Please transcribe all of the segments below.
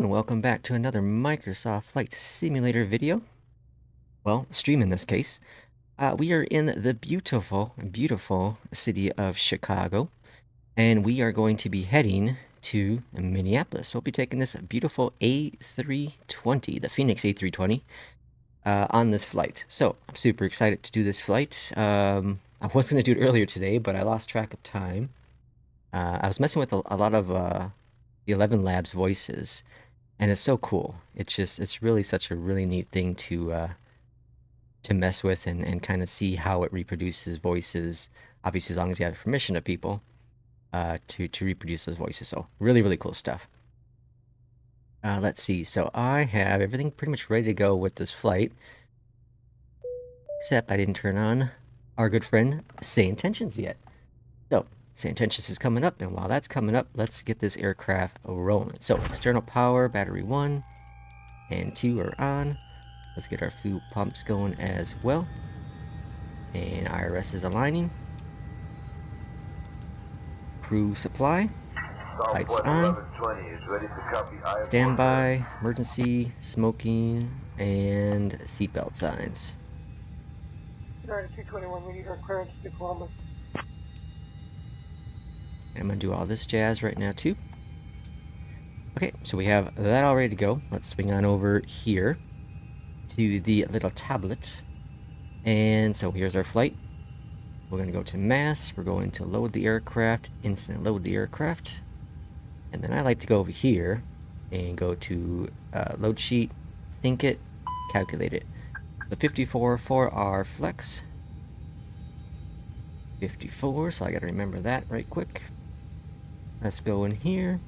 and welcome back to another Microsoft Flight Simulator video. Well, stream in this case. We are in the beautiful, beautiful city of Chicago, and we are going to be heading to Minneapolis. We'll be taking this beautiful A320, the FENIX A320, on this flight. So, I'm super excited to do this flight. I was going to do it earlier today, but I lost track of time. I was messing with a lot of the 11 Labs voices. And it's so cool. It's really such a really neat thing to mess with and kind of see how it reproduces voices. Obviously, as long as you have permission of people to reproduce those voices. So really, really cool stuff. Let's see. So I have everything pretty much ready to go with this flight. Except I didn't turn on our good friend SAYINTENTIONS yet. So SAYINTENTIONS is coming up, and while that's coming up, let's get this aircraft rolling. So, external power, battery 1 and 2 are on. Let's get our fuel pumps going as well. And IRS is aligning. Crew supply. Lights on. Standby, emergency, smoking, and seatbelt signs. A321, we need our clearance to Columbus. I'm going to do all this jazz right now, too. Okay, so we have that all ready to go. Let's swing on over here to the little tablet. And so here's our flight. We're going to go to mass. We're going to load the aircraft, instant load the aircraft. And then I like to go over here and go to load sheet, sync it, calculate it. The 54 for our flex. 54, so I got to remember that right quick. Let's go in here,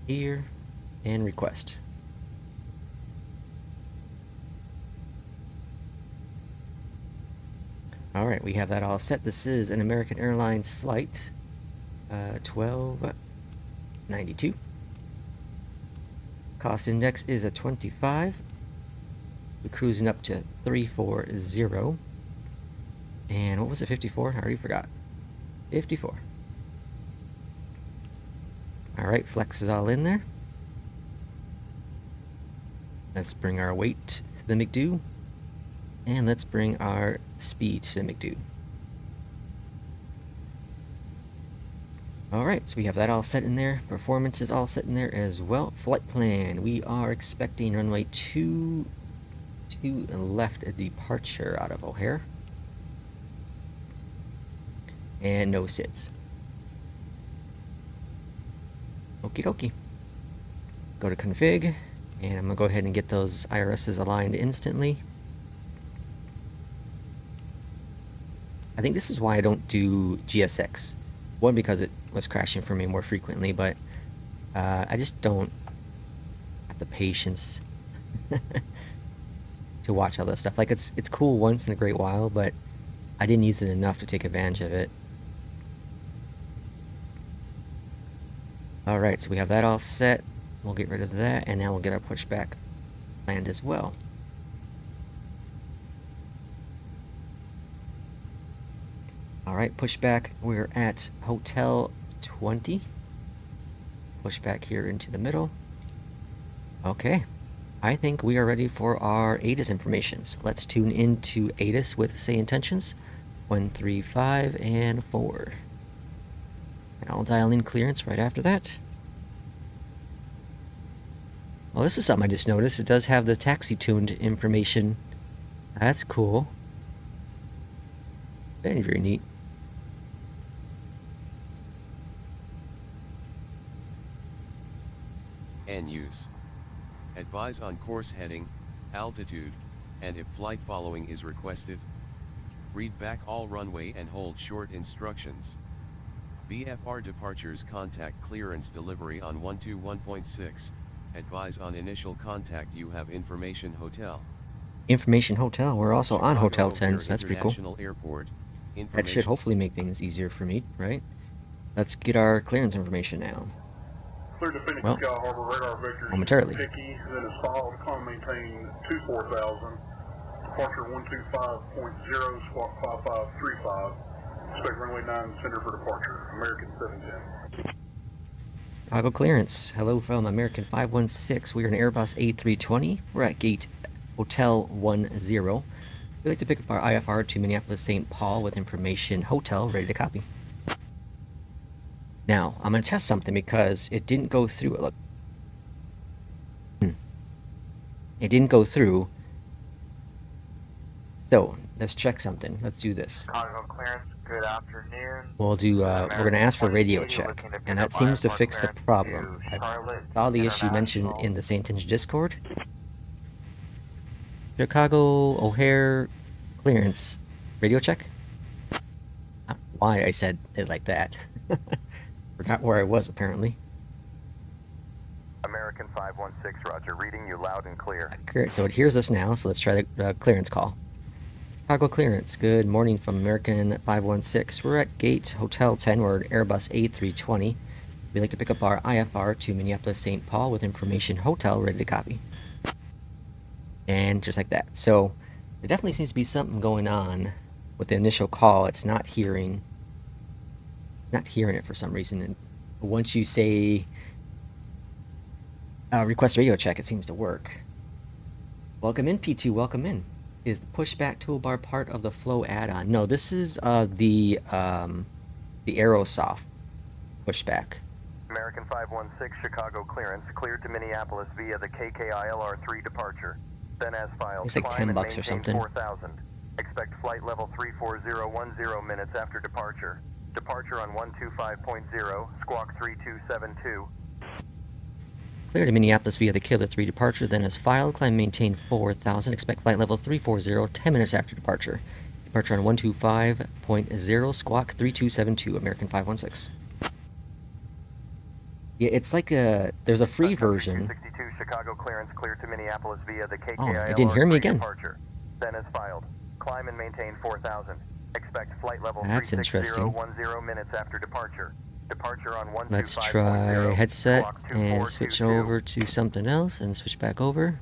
here, and request. Alright, we have that all set. This is an American Airlines flight, 1292. Cost index is a 25. We're cruising up to 340. And what was it, 54? I already forgot. 54. Alright, flex is all in there. Let's bring our weight to the McDo. And let's bring our speed to the McDo. Alright, so we have that all set in there. Performance is all set in there as well. Flight plan. We are expecting runway 2 left a departure out of O'Hare. And no SIDS. Okie dokie. Go to config, and I'm gonna go ahead and get those IRSs aligned instantly. I think this is why I don't do GSX. One, because it was crashing for me more frequently, but I just don't have the patience to watch all this stuff. Like, it's cool once in a great while, but I didn't use it enough to take advantage of it. Alright, so we have that all set. We'll get rid of that, and now we'll get our pushback planned as well. Alright, pushback. We're at Hotel 20. Pushback here into the middle. Okay. I think we are ready for our ATIS information. So let's tune into ATIS with SAYINTENTIONS 135 and 4. And I'll dial in clearance right after that. Well, this is something I just noticed. It does have the taxi tuned information. That's cool. Very, very neat. And use. Advise on course heading, altitude, and if flight following is requested. Read back all runway and hold short instructions. VFR departures contact clearance delivery on 121.6. Advise on initial contact you have Information Hotel. Information Hotel. We're also on Hotel 10, so that's pretty cool. Airport. That should hopefully make things easier for me, right? Let's get our clearance information now. Well, momentarily. Picky, then is followed, climb maintain 24,000, departure 125.0, squawk 5535, expect runway 9 center for departure, American 710. Chicago clearance. Hello from American 516. We are an Airbus A320. We're at gate Hotel 10. We'd like to pick up our IFR to Minneapolis St. Paul with information hotel ready to copy. Now, I'm going to test something because it didn't go through. Look. It didn't go through. So, let's check something. Let's do this. Chicago clearance, good afternoon. We'll do, we're going to ask for radio check, and that seems to fix the problem. I saw the issue mentioned in the SAYINTENTIONS Discord. Chicago O'Hare clearance, radio check? Why I said it like that. Forgot where I was, apparently. American 516, roger, reading you loud and clear. So it hears us now, so let's try the clearance call. Chicago clearance, good morning from American 516. We're at gate Hotel 10, we're at Airbus A320. We'd like to pick up our IFR to Minneapolis St. Paul with information hotel ready to copy. And just like that. So there definitely seems to be something going on with the initial call. It's not hearing it for some reason. And once you say request radio check, it seems to work. Welcome in, P2, welcome in. Is the pushback toolbar part of the flow add-on? No, this is the Aerosoft pushback. American 516, Chicago clearance, cleared to Minneapolis via the KKILR3 departure. Then as filed, it's like $10 or something. 4,000. Expect flight level 34010 minutes after departure. Departure on 125.0, squawk 3272. Clear to Minneapolis via the Killer 3 departure, then as filed, climb maintain 4,000, expect flight level 340, 10 minutes after departure. Departure on 125.0, squawk 3272, American 516. Yeah, it's like there's a free version. 62 Chicago clearance cleared to Minneapolis via the KKILR. Oh, you didn't hear me again. Departure. Then as filed, climb and maintain 4,000. Expect flight level That's interesting. 10 minutes after departure. Departure on 125.0. Let's try headset and switch over to something else and switch back over.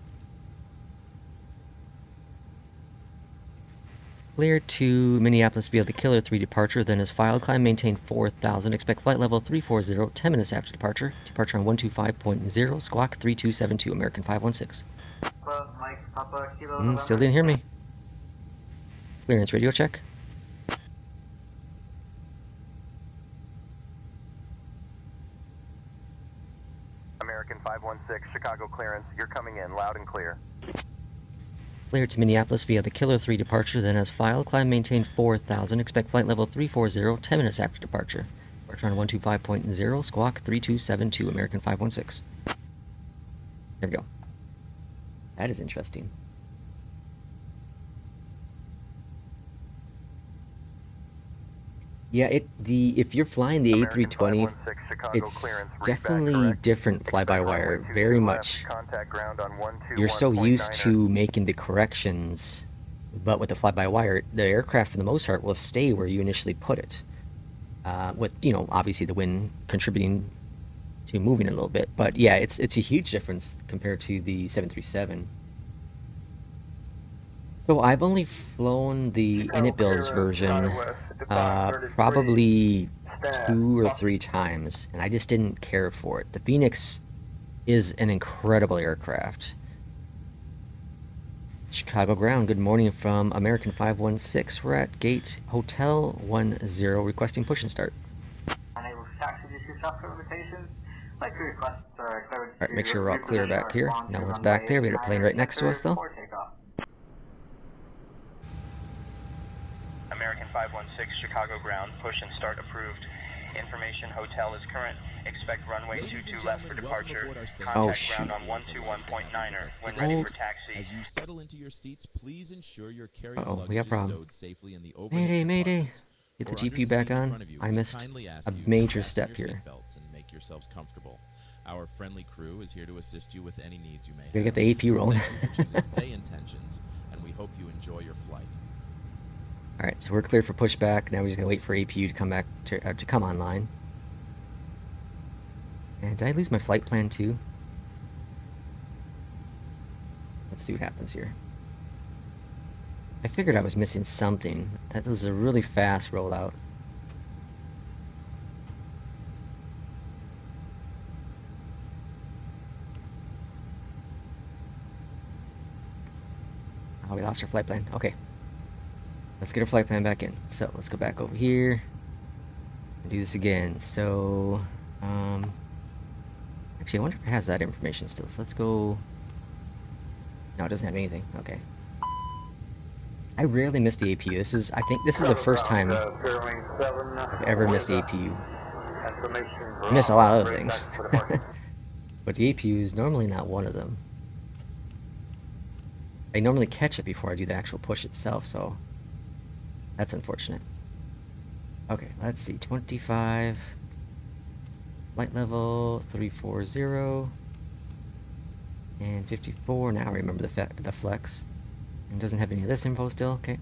Clear to Minneapolis via the Killer 3 departure, then as filed, climb maintain 4,000, expect flight level 340, 10 minutes after departure. Departure on 125.0, squawk 3272, American 516. Still didn't hear me. Clearance radio check. American 516, Chicago clearance, you're coming in loud and clear. Clear to Minneapolis via the Killer 3 departure, then as filed, climb maintain 4,000, expect flight level 340, 10 minutes after departure. Departure on 125.0, squawk 3272, American 516. There we go. That is interesting. Yeah, if you're flying the A320, it's definitely different fly-by-wire, very much. You're so used to making the corrections, but with the fly-by-wire, the aircraft for the most part will stay where you initially put it. With, obviously the wind contributing to moving it a little bit. But yeah, it's a huge difference compared to the 737. So I've only flown the Init Builds version probably 2 or 3 times, and I just didn't care for it. The FENIX is an incredible aircraft. Chicago ground, good morning from American 516. We're at gate Hotel 10, requesting push and start. Unable to taxi due to self-limitations. Like to request clearance. Alright, make sure we're all clear back here. No one's back there. We had a plane right next to us, though. American 516, Chicago ground, push and start approved. Information hotel is current. Expect runway 22 left for departure. Contact ground on 121.9er. When ready for taxi. As you settle into your seats, please ensure your carry-on we luggage got is problem. stowed safely in the overhead Mayday, mayday. compartments. Get the Or under GPU back seat in on. front of you, I we missed kindly ask a you to major fasten step your here. seatbelts and make yourselves comfortable. Our friendly crew is here to assist you with any needs you may have. Gotta get the AP rolling. Thank you for choosing SAYINTENTIONS, and we hope you enjoy your flight. Alright, so we're clear for pushback. Now we're just gonna wait for APU to come back to come online. And did I lose my flight plan too? Let's see what happens here. I figured I was missing something. That was a really fast rollout. Oh, we lost our flight plan. Okay. Let's get our flight plan back in. So let's go back over here and do this again. So, actually, I wonder if it has that information still. So let's go. No, it doesn't have anything. Okay. I rarely miss the APU. I think this is the first time I've ever missed the APU. I miss a lot of other things. But the APU is normally not one of them. I normally catch it before I do the actual push itself, so that's unfortunate. Okay, let's see. 25. Flight level 340. And 54. Now I remember the flex. It doesn't have any of this info still. Okay.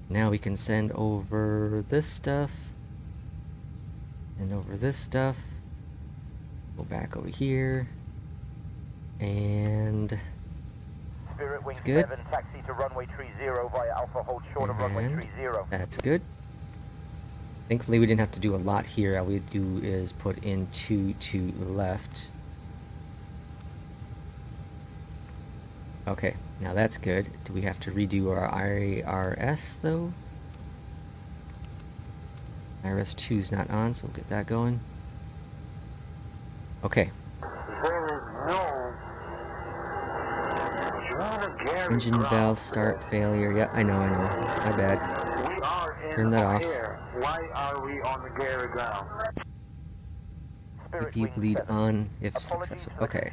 Now we can send over this stuff. And over this stuff. Go back over here. And Spirit it's good. 7, taxi to runway 30 via Alpha, hold short of runway 30. That's good. Thankfully we didn't have to do a lot here. All we do is put in 2 to left. Okay, now that's good. Do we have to redo our IRS though? IRS 2 is not on, so we'll get that going. Okay. Engine valve start failure. Yep, I know. It's my bad. Turn that off. Why are we on the Gary ground? If you bleed on, if successful. Okay.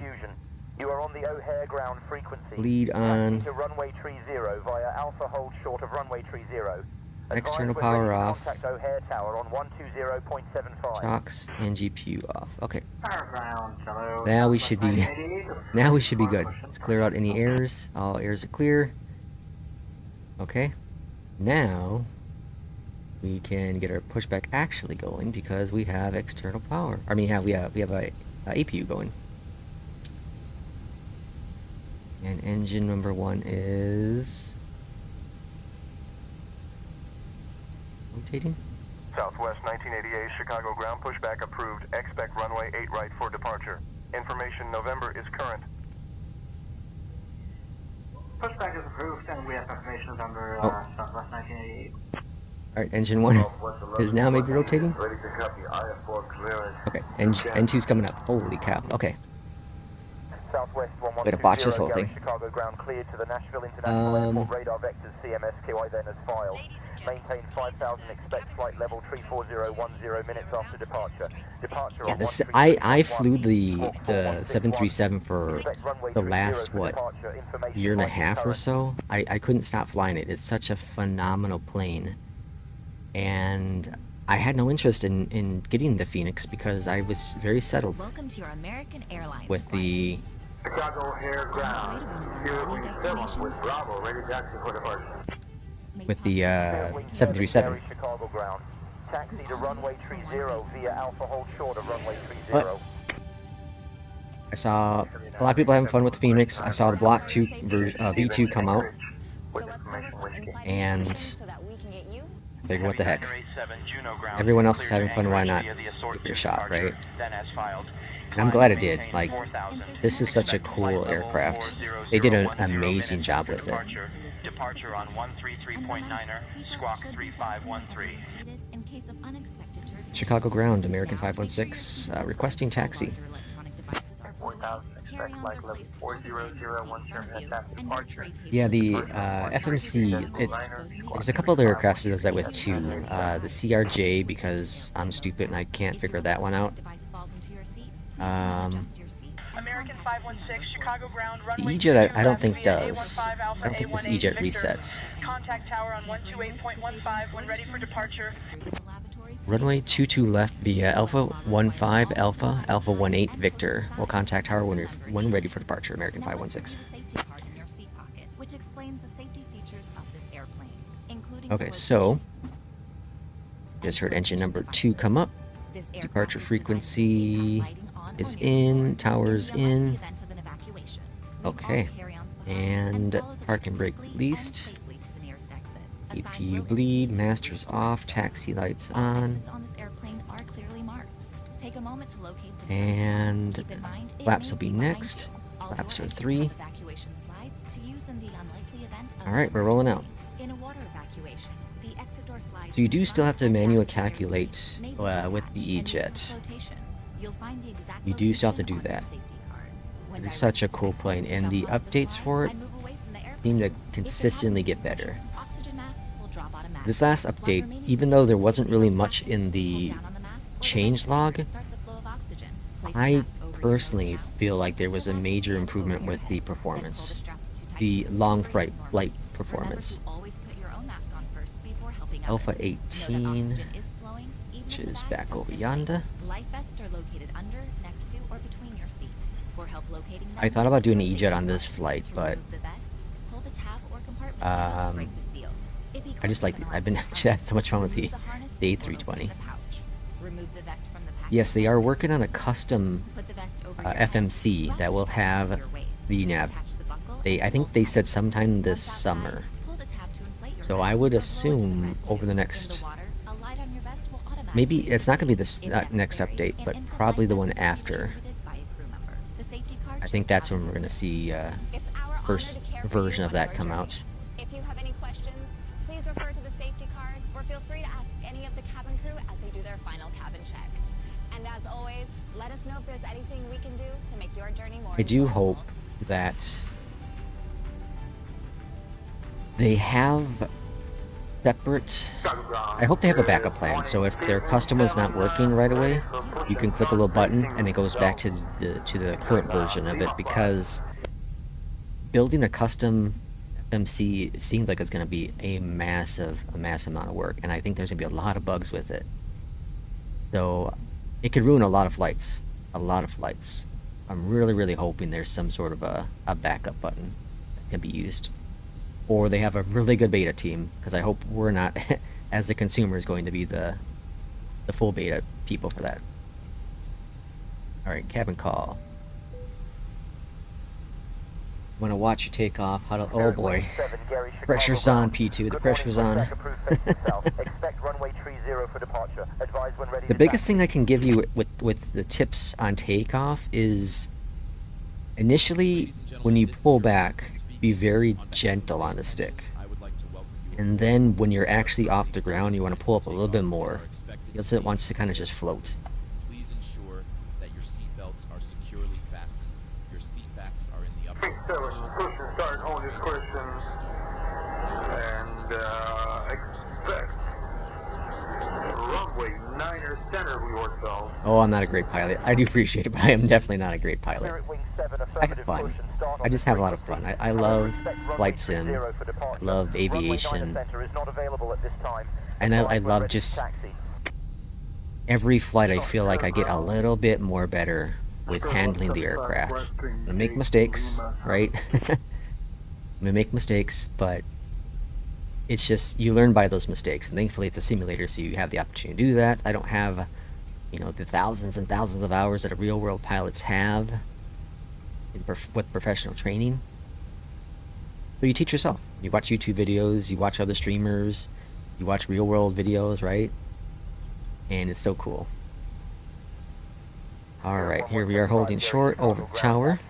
You are on the O'Hare ground frequency. Bleed on. To runway 30 via Alpha, hold short of runway 30. External power off. Contact O'Hare Tower on 120.75. Chocks and GPU off. Okay. Now we should be good. Let's clear out any errors. All errors are clear. Okay. Now we can get our pushback actually going because we have external power. I mean, we have a APU going. And engine number 1 is rotating. Southwest 1988 Chicago ground pushback approved. Expect runway 8 right for departure. Information November is current. Pushback is approved, and we have confirmation November, Southwest 1988. Alright, engine 1 is now maybe rotating. Ready to copy. IF4 clearance. Okay, N2's coming up. Holy cow. Okay. Southwest Better watch this whole thing. Chicago ground cleared to the Nashville International Airport radar vectors CMSKY then as filed. Maintain 5,000, expect flight level 34010 minutes after departure. Departure Yeah, on I flew the 737 for the last, year and a half or so. I couldn't stop flying it. It's such a phenomenal plane. And I had no interest in getting the Phoenix because I was very settled Welcome to your American Airlines Chicago O'Hare ground. 037 with Bravo, ready taxi for departure. with the 737. Chicago ground. Taxi to runway 30 via Alpha, hold short of runway 30. But I saw a lot of people having fun with the Phoenix. I saw the Block 2 V2 come out, and I figured, what the heck? Everyone else is having fun, why not give it a shot, right? And I'm glad I did. Like, this is such a cool aircraft. They did an amazing job with it. Departure on 133.9er, squawk 3513. Chicago ground, American 516, requesting taxi. 4000, expect flight level 40017 at departure. Yeah, the FMC, there's a couple other aircraft that does that with too. The CRJ, because I'm stupid and I can't figure that one out. American 516, Chicago ground, The runway E-Jet I don't think does. I don't think this E-Jet resets. Contact tower on 128.15 when ready for departure. Runway 22 left via Alpha 15 Alpha, Alpha 18 Victor. We'll contact tower when ready for departure, American 516. Okay, so just heard engine number 2 come up. Departure frequency is in, tower's in. Okay, and park and brake released. APU bleed, masters off, taxi lights on. And flaps will be next. Flaps are 3. Alright, we're rolling out. In a water evacuation, the exit door slides. So you do still have to manually calculate with the E-Jet. You do still have to do that. It's such a cool plane, and the updates for it seem to consistently get better. This last update, even though there wasn't really much in the changelog, I personally feel like there was a major improvement with the performance. The long flight performance. Alpha 18, which is back over yonder. I thought about doing an E-Jet on this flight, but I just like I've been had so much fun with the A320. Yes, they are working on a custom FMC that will have VNAV. I think they said sometime this summer. So I would assume over the next, maybe it's not going to be this next update, but probably the one after. I think that's when we're going to see first version of that come out. If you have any questions, please refer to the safety card or feel free to ask any of the cabin crew as they do their final cabin check. And as always, let us know if there's anything we can do to make your journey more I do hope that they have separate, I hope they have a backup plan, so if their customer's not working right away, you can click a little button and it goes back to the current version of it, because building a custom MC seems like it's going to be a massive amount of work, and I think there's going to be a lot of bugs with it. So it could ruin a lot of flights. So I'm really hoping there's some sort of a backup button that can be used. Or they have a really good beta team, because I hope we're not, as the consumer, is going to be the full beta people for that. Alright, cabin call. Want to watch you take off. How to? Oh boy. Pressure's on, P2. The pressure's on. The biggest thing I can give you with the tips on takeoff is initially when you pull back, be very gentle on the stick. And then when you're actually off the ground, you want to pull up a little bit more, because it wants to kind of just float. Please ensure that your seat belts are securely fastened. Your seat backs are in the upper position. Push and start on this question, and expect runway 9 center we work off. Oh, I'm not a great pilot. I do appreciate it, but I am definitely not a great pilot. I have fun. I just have a lot of fun. I love flight sim. I love aviation. And I love just every flight. I feel like I get a little bit more better with handling the aircraft. I'm gonna make mistakes, right? I'm gonna make mistakes, but it's just, you learn by those mistakes, and thankfully it's a simulator, so you have the opportunity to do that. I don't have, you know, the thousands and thousands of hours that real world pilots have with professional training. So you teach yourself. You watch YouTube videos, you watch other streamers, you watch real world videos, right? And it's so cool. Alright, here we are holding short over the tower.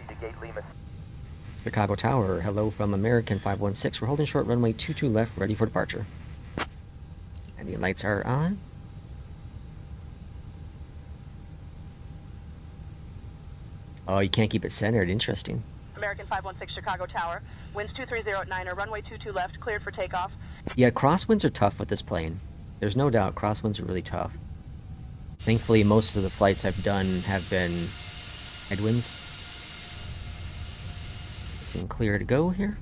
Chicago Tower, hello from American 516. We're holding short, runway 22 left, ready for departure. And the lights are on. Oh, you can't keep it centered. Interesting. American 516 Chicago Tower, winds 230 at 9, runway 22 left, cleared for takeoff. Yeah, crosswinds are tough with this plane. There's no doubt crosswinds are really tough. Thankfully, most of the flights I've done have been headwinds. Seem clear to go here.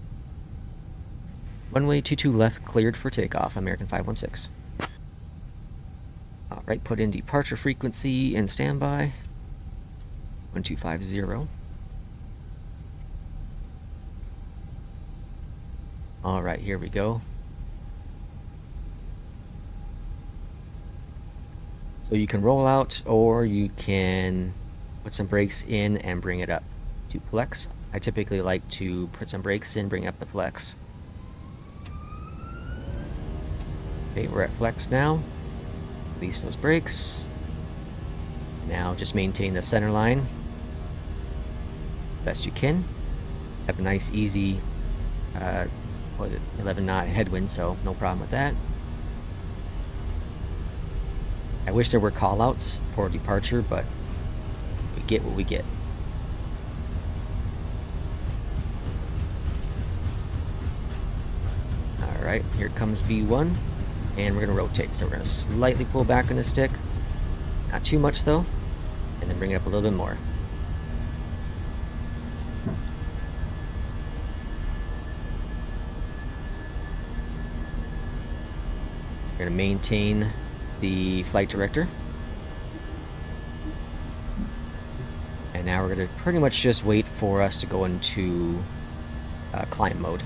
Runway 22 left, cleared for takeoff, American 516. Alright, put in departure frequency and standby. 1250. Alright, here we go. So you can roll out, or you can put some brakes in and bring it up to flex. I typically like to put some brakes in, bring up the flex. Okay, we're at flex now. Release those brakes. Now just maintain the center line best you can. Have a nice easy What was it, 11 knot headwind, so no problem with that. I wish there were callouts for departure, but we get what we get. Alright, here comes V1, and we're going to rotate. So we're going to slightly pull back on the stick, not too much though, and then bring it up a little bit more. We're going to maintain the flight director. And now we're going to pretty much just wait for us to go into climb mode.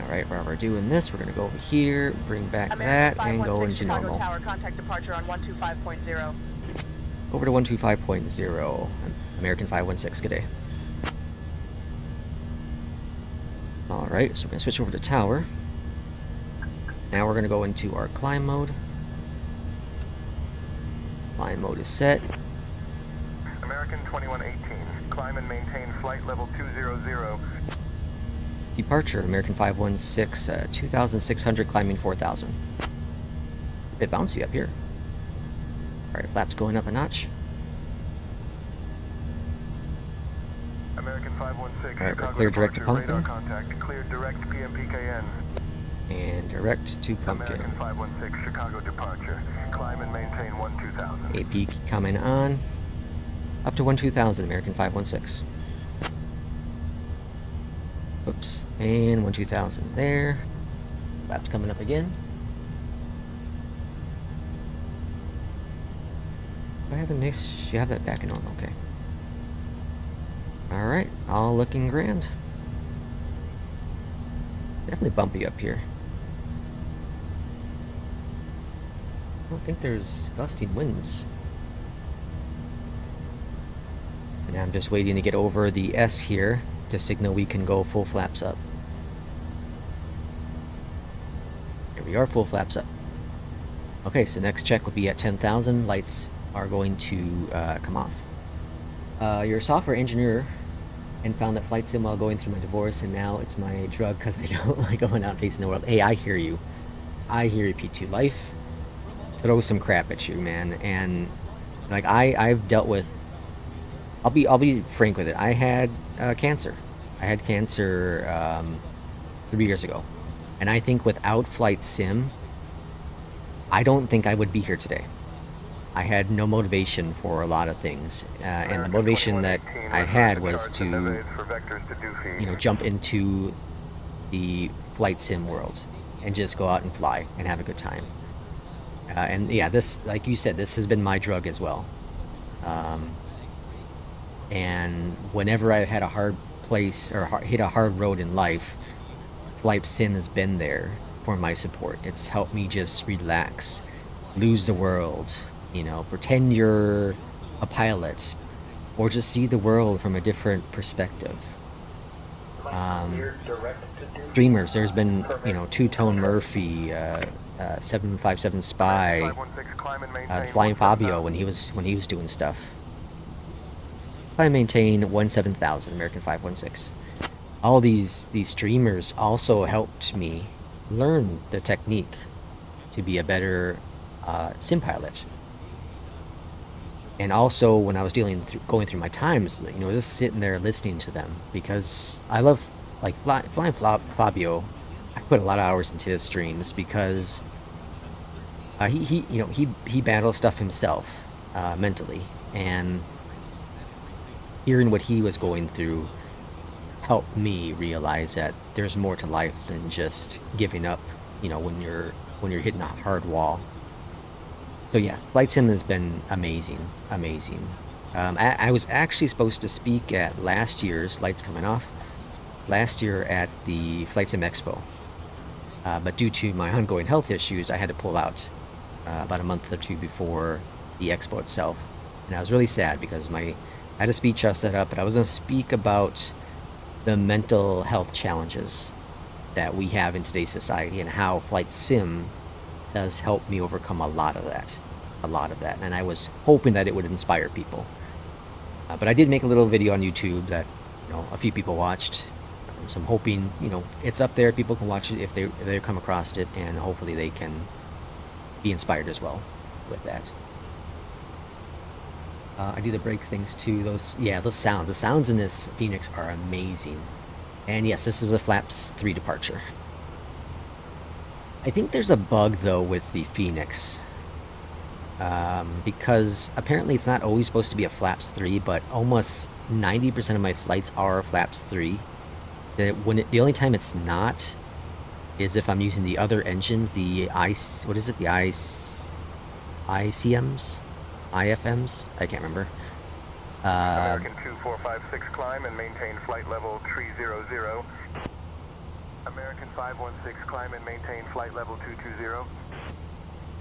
Alright, while we're doing this, we're going to go over here, bring back that, and go into Chicago normal. Tower, contact departure on 125.0. Over to 125.0. American 516, good day. Alright, so we're going to switch over to tower. Now we're going to go into our climb mode. Climb mode is set. American 2118, climb and maintain flight level 200. Departure, American 516, 2,600, climbing 4,000. A bit bouncy up here. Alright, flaps going up a notch. American 516, alright, we're clear direct to Pumpkin. Contact, clear direct PMPKN. And direct to Pumpkin. American 516, Chicago departure. Climb and maintain 12,000. AP coming on. Up to 12,000, American 516. Oops. And 12,000 there. Flaps coming up again. Do I have a nice? You have that back in normal, okay. Alright, all looking grand. Definitely bumpy up here. I don't think there's gusting winds. And I'm just waiting to get over the S here to signal we can go full flaps up. Here we are, full flaps up. Okay, so next check will be at 10,000. Lights are going to come off. You're a software engineer and found that flight sim while going through my divorce, and now it's my drug because I don't like going out facing the world. Hey, I hear you. I hear you, P2. Life throws some crap at you, man. And like I've dealt with. I'll be frank with it. I had cancer. I had cancer 3 years ago, and I think without flight sim, I don't think I would be here today. I had no motivation for a lot of things, and the motivation that I had was to, you know, jump into the flight sim world and just go out and fly and have a good time. And yeah, this, like you said, this has been my drug as well. And whenever I've had a hard place or hit a hard road in life, flight sim has been there for my support. It's helped me just relax, lose the world, you know, pretend you're a pilot, or just see the world from a different perspective. Streamers, there's been, you know, Two-Tone Murphy, 757 Spy, Flying Fabio when he was doing stuff. I maintain 17,000, American 516. All these streamers also helped me learn the technique to be a better sim pilot. And also when I was going through my times, you know, just sitting there listening to them, because I love, like, Flying Fabio. I put a lot of hours into his streams because he battles stuff himself mentally, and hearing what he was going through helped me realize that there's more to life than just giving up, you know, when you're hitting a hard wall. So yeah, flight sim has been amazing. I was actually supposed to speak at last year's, lights coming off, last year at the Flight Sim Expo, but due to my ongoing health issues, I had to pull out about a month or two before the expo itself. And I was really sad because I had a speech set up, but I was going to speak about the mental health challenges that we have in today's society and how flight sim does help me overcome a lot of that. And I was hoping that it would inspire people. But I did make a little video on YouTube that, you know, a few people watched. So I'm hoping, you know, it's up there. People can watch it if they come across it, and hopefully they can be inspired as well with that. I do the brake things too. Those sounds. The sounds in this Phoenix are amazing. And yes, this is a flaps 3 departure. I think there's a bug though with the Phoenix. Because apparently it's not always supposed to be a flaps 3, but almost 90% of my flights are flaps 3. The only time it's not is if I'm using the other engines, the ICMs? IFMs? I can't remember. American 2456 climb and maintain flight level 300. American 516 climb and maintain flight level 220.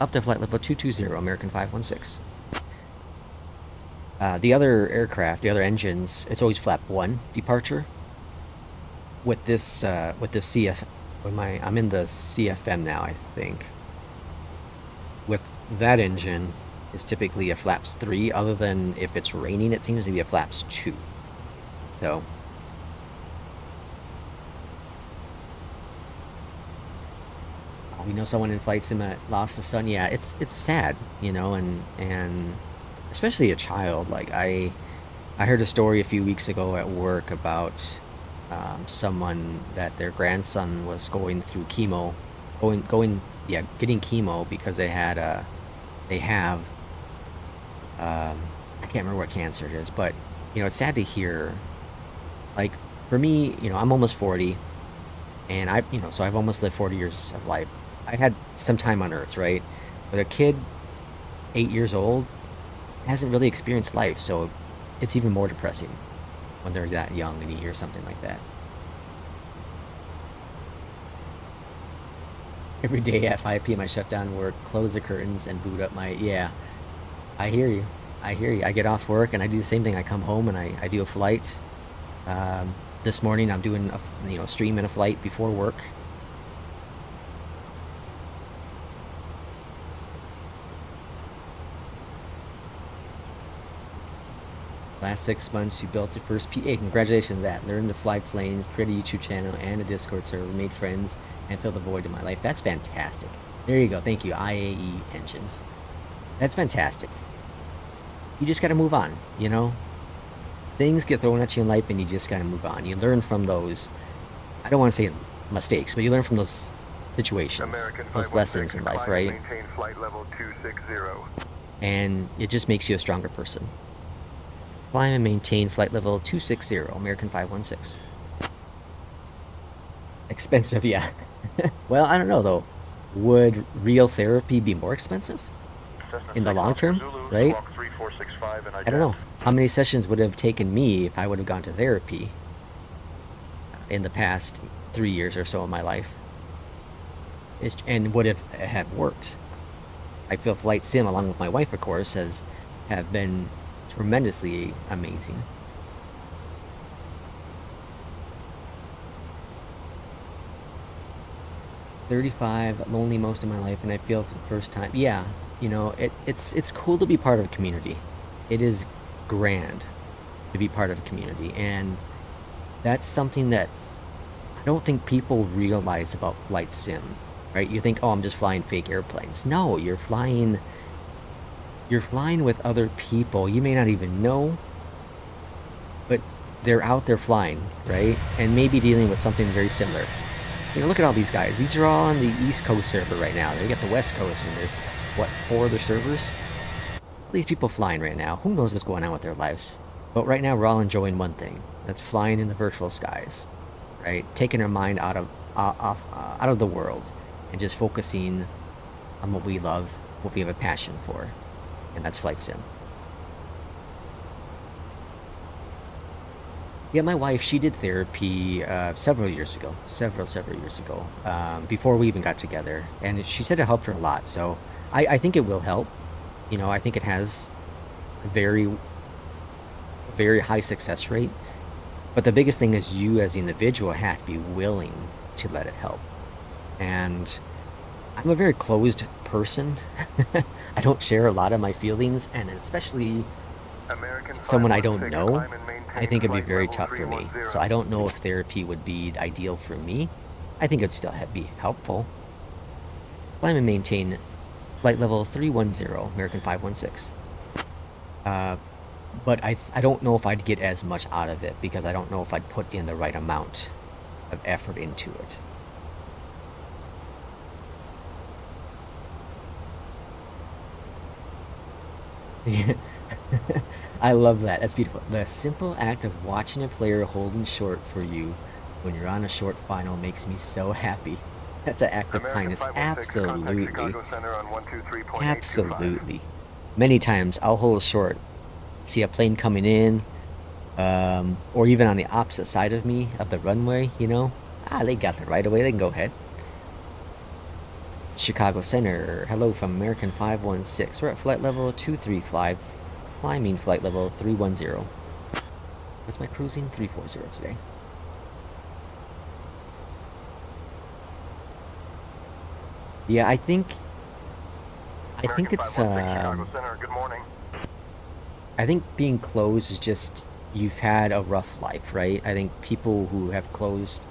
Up to flight level 220, American 516. The other aircraft, the other engines, it's always flap 1 departure. With this CF, I'm in the CFM now, I think. With that engine, it's typically a flaps 3. Other than if it's raining, it seems to be a flaps 2. So. We know someone in flight sim that lost a son. Yeah, it's sad, you know, and especially a child. Like I heard a story a few weeks ago at work about someone that their grandson was going through chemo, getting chemo because they have I can't remember what cancer it is, but you know, it's sad to hear. Like for me, you know, I'm almost 40, and so I've almost lived 40 years of life. I had some time on Earth, right? But a kid 8 years old hasn't really experienced life, so it's even more depressing when they're that young and you hear something like that. Every day at 5 p.m. I shut down work, close the curtains, and boot up my... Yeah, I hear you. I get off work and I do the same thing. I come home and I do a flight. This morning I'm doing a stream and a flight before work. Last 6 months, you built your first PA. Congratulations on that. Learned to fly planes, created a YouTube channel and a Discord server, made friends, and filled the void in my life. That's fantastic. There you go. Thank you, IAE Engines. That's fantastic. You just gotta move on, you know? Things get thrown at you in life and you just gotta move on. You learn from those, I don't want to say mistakes, but you learn from those situations, those lessons in life, right? Maintain flight level 260. And it just makes you a stronger person. Climb and maintain flight level 260, American 516. Expensive, yeah. Well, I don't know though. Would real therapy be more expensive in the long term, right? I don't know. How many sessions would it have taken me if I would have gone to therapy in the past 3 years or so of my life? And would have worked? I feel flight sim, along with my wife, of course, have been tremendously amazing. "35, lonely most of my life, and I feel for the first time." Yeah, you know, it's cool to be part of a community. It is grand to be part of a community, and that's something that I don't think people realize about flight sim, right? You think, oh, I'm just flying fake airplanes. No, you're flying with other people you may not even know, but they're out there flying, right? And maybe dealing with something very similar. You know, look at all these guys. These are all on the East Coast server right now. They got the West Coast, and there's, what, 4 other servers? All these people flying right now. Who knows what's going on with their lives? But right now, we're all enjoying one thing. That's flying in the virtual skies, right? Taking our mind out of the world and just focusing on what we love, what we have a passion for. And that's flight sim. Yeah, my wife, she did therapy several years ago, several years ago, before we even got together, and she said it helped her a lot. So I think it will help. You know, I think it has very, very high success rate. But the biggest thing is you as the individual have to be willing to let it help. And I'm a very closed person. I don't share a lot of my feelings, and especially someone I don't know, I think it'd be very tough for me. So I don't know if therapy would be ideal for me. I think it'd still be helpful. Climb and maintain flight level 310, American 516. But I don't know if I'd get as much out of it, because I don't know if I'd put in the right amount of effort into it. I love that. That's beautiful. The simple act of watching a player holding short for you when you're on a short final makes me so happy. That's an act of kindness. Absolutely. Absolutely. Many times I'll hold short, see a plane coming in, or even on the opposite side of me, of the runway, you know. They got it right away. They can go ahead. Chicago Center, hello from American 516. We're at flight level 235, climbing flight level 310. What's my cruising? 340 today. Yeah, I think it's I think being closed is just, you've had a rough life, right? I think people who have closed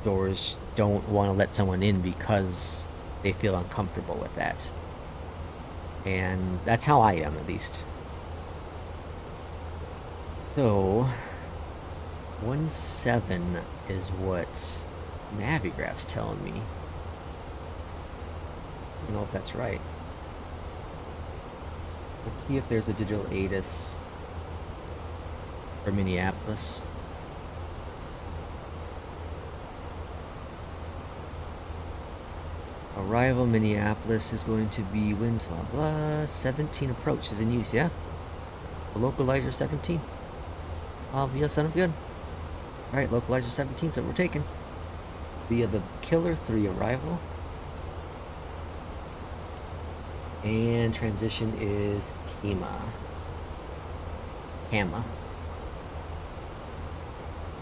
doors don't want to let someone in because they feel uncomfortable with that. And that's how I am, at least. So 1.7 is what Navigraph's telling me. I don't know if that's right. Let's see if there's a digital ATIS for Minneapolis. Arrival Minneapolis is going to be winds blah blah 17 approach is in use, yeah? The localizer 17. Yeah, sounds good. Alright, localizer 17, so we're taking. Via the Killer 3 arrival. And transition is Kama.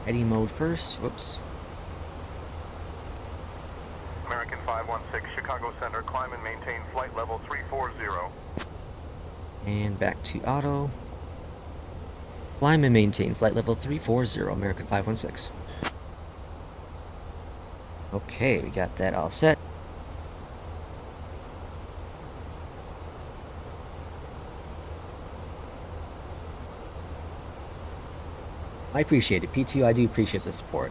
Heading mode first. Whoops. American 516, Chicago Center, climb and maintain flight level 340. And back to auto. Climb and maintain flight level 340, American 516. Okay, we got that all set. I appreciate it. PTO, I do appreciate the support.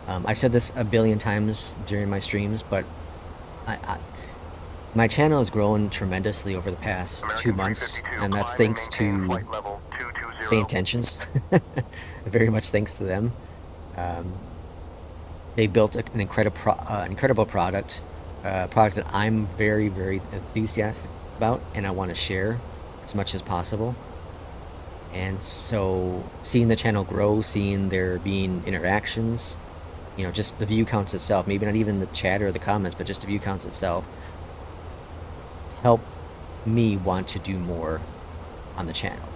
I said this a billion times during my streams, but my channel has grown tremendously over the past 2 months, and that's thanks to SAYINTENTIONS. Very much thanks to them. They built an incredible product, a product that I'm very, very enthusiastic about, and I want to share as much as possible. And so seeing the channel grow, seeing there being interactions, you know, just the view counts itself, maybe not even the chat or the comments, but just the view counts itself, help me want to do more on the channel.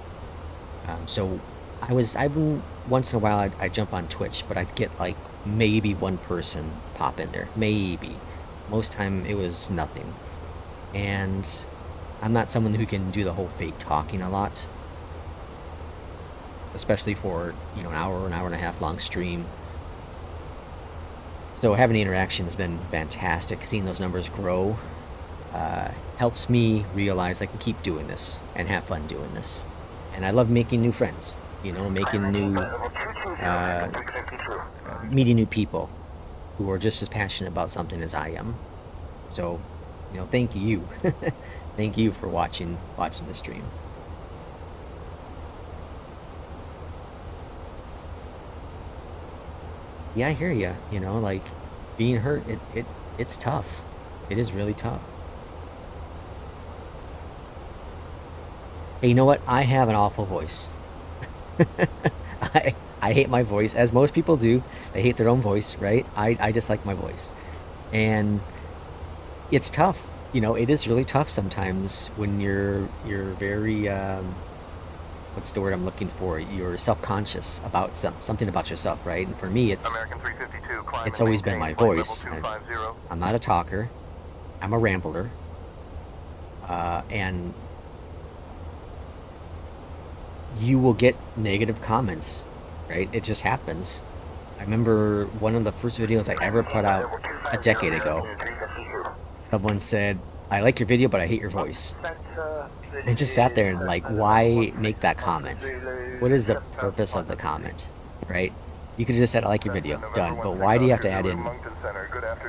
So I've been, once in a while I'd jump on Twitch, but I'd get like maybe one person pop in there, maybe. Most time it was nothing. And I'm not someone who can do the whole fake talking a lot, especially for, you know, an hour and a half long stream. So having the interaction has been fantastic. Seeing those numbers grow helps me realize I can keep doing this and have fun doing this. And I love making new friends, you know, making new, meeting new people who are just as passionate about something as I am. So, you know, thank you. Thank you for watching the stream. Yeah, I hear you. You know, like, being hurt, it's tough. It is really tough. Hey, you know what? I have an awful voice. I hate my voice, as most people do. They hate their own voice, right? I dislike my voice. And it's tough. You know, it is really tough sometimes when you're very what's the word I'm looking for? You're self-conscious about something about yourself, right? And for me, it's always been my voice. I'm not a talker. I'm a rambler. And you will get negative comments, right? It just happens. I remember one of the first videos I ever put out a decade ago. Someone said, "I like your video, but I hate your voice." And just sat there and like, why make that comment? What is the purpose of the comment, right? You could have just said, "I like your video," done. But why do you have to add in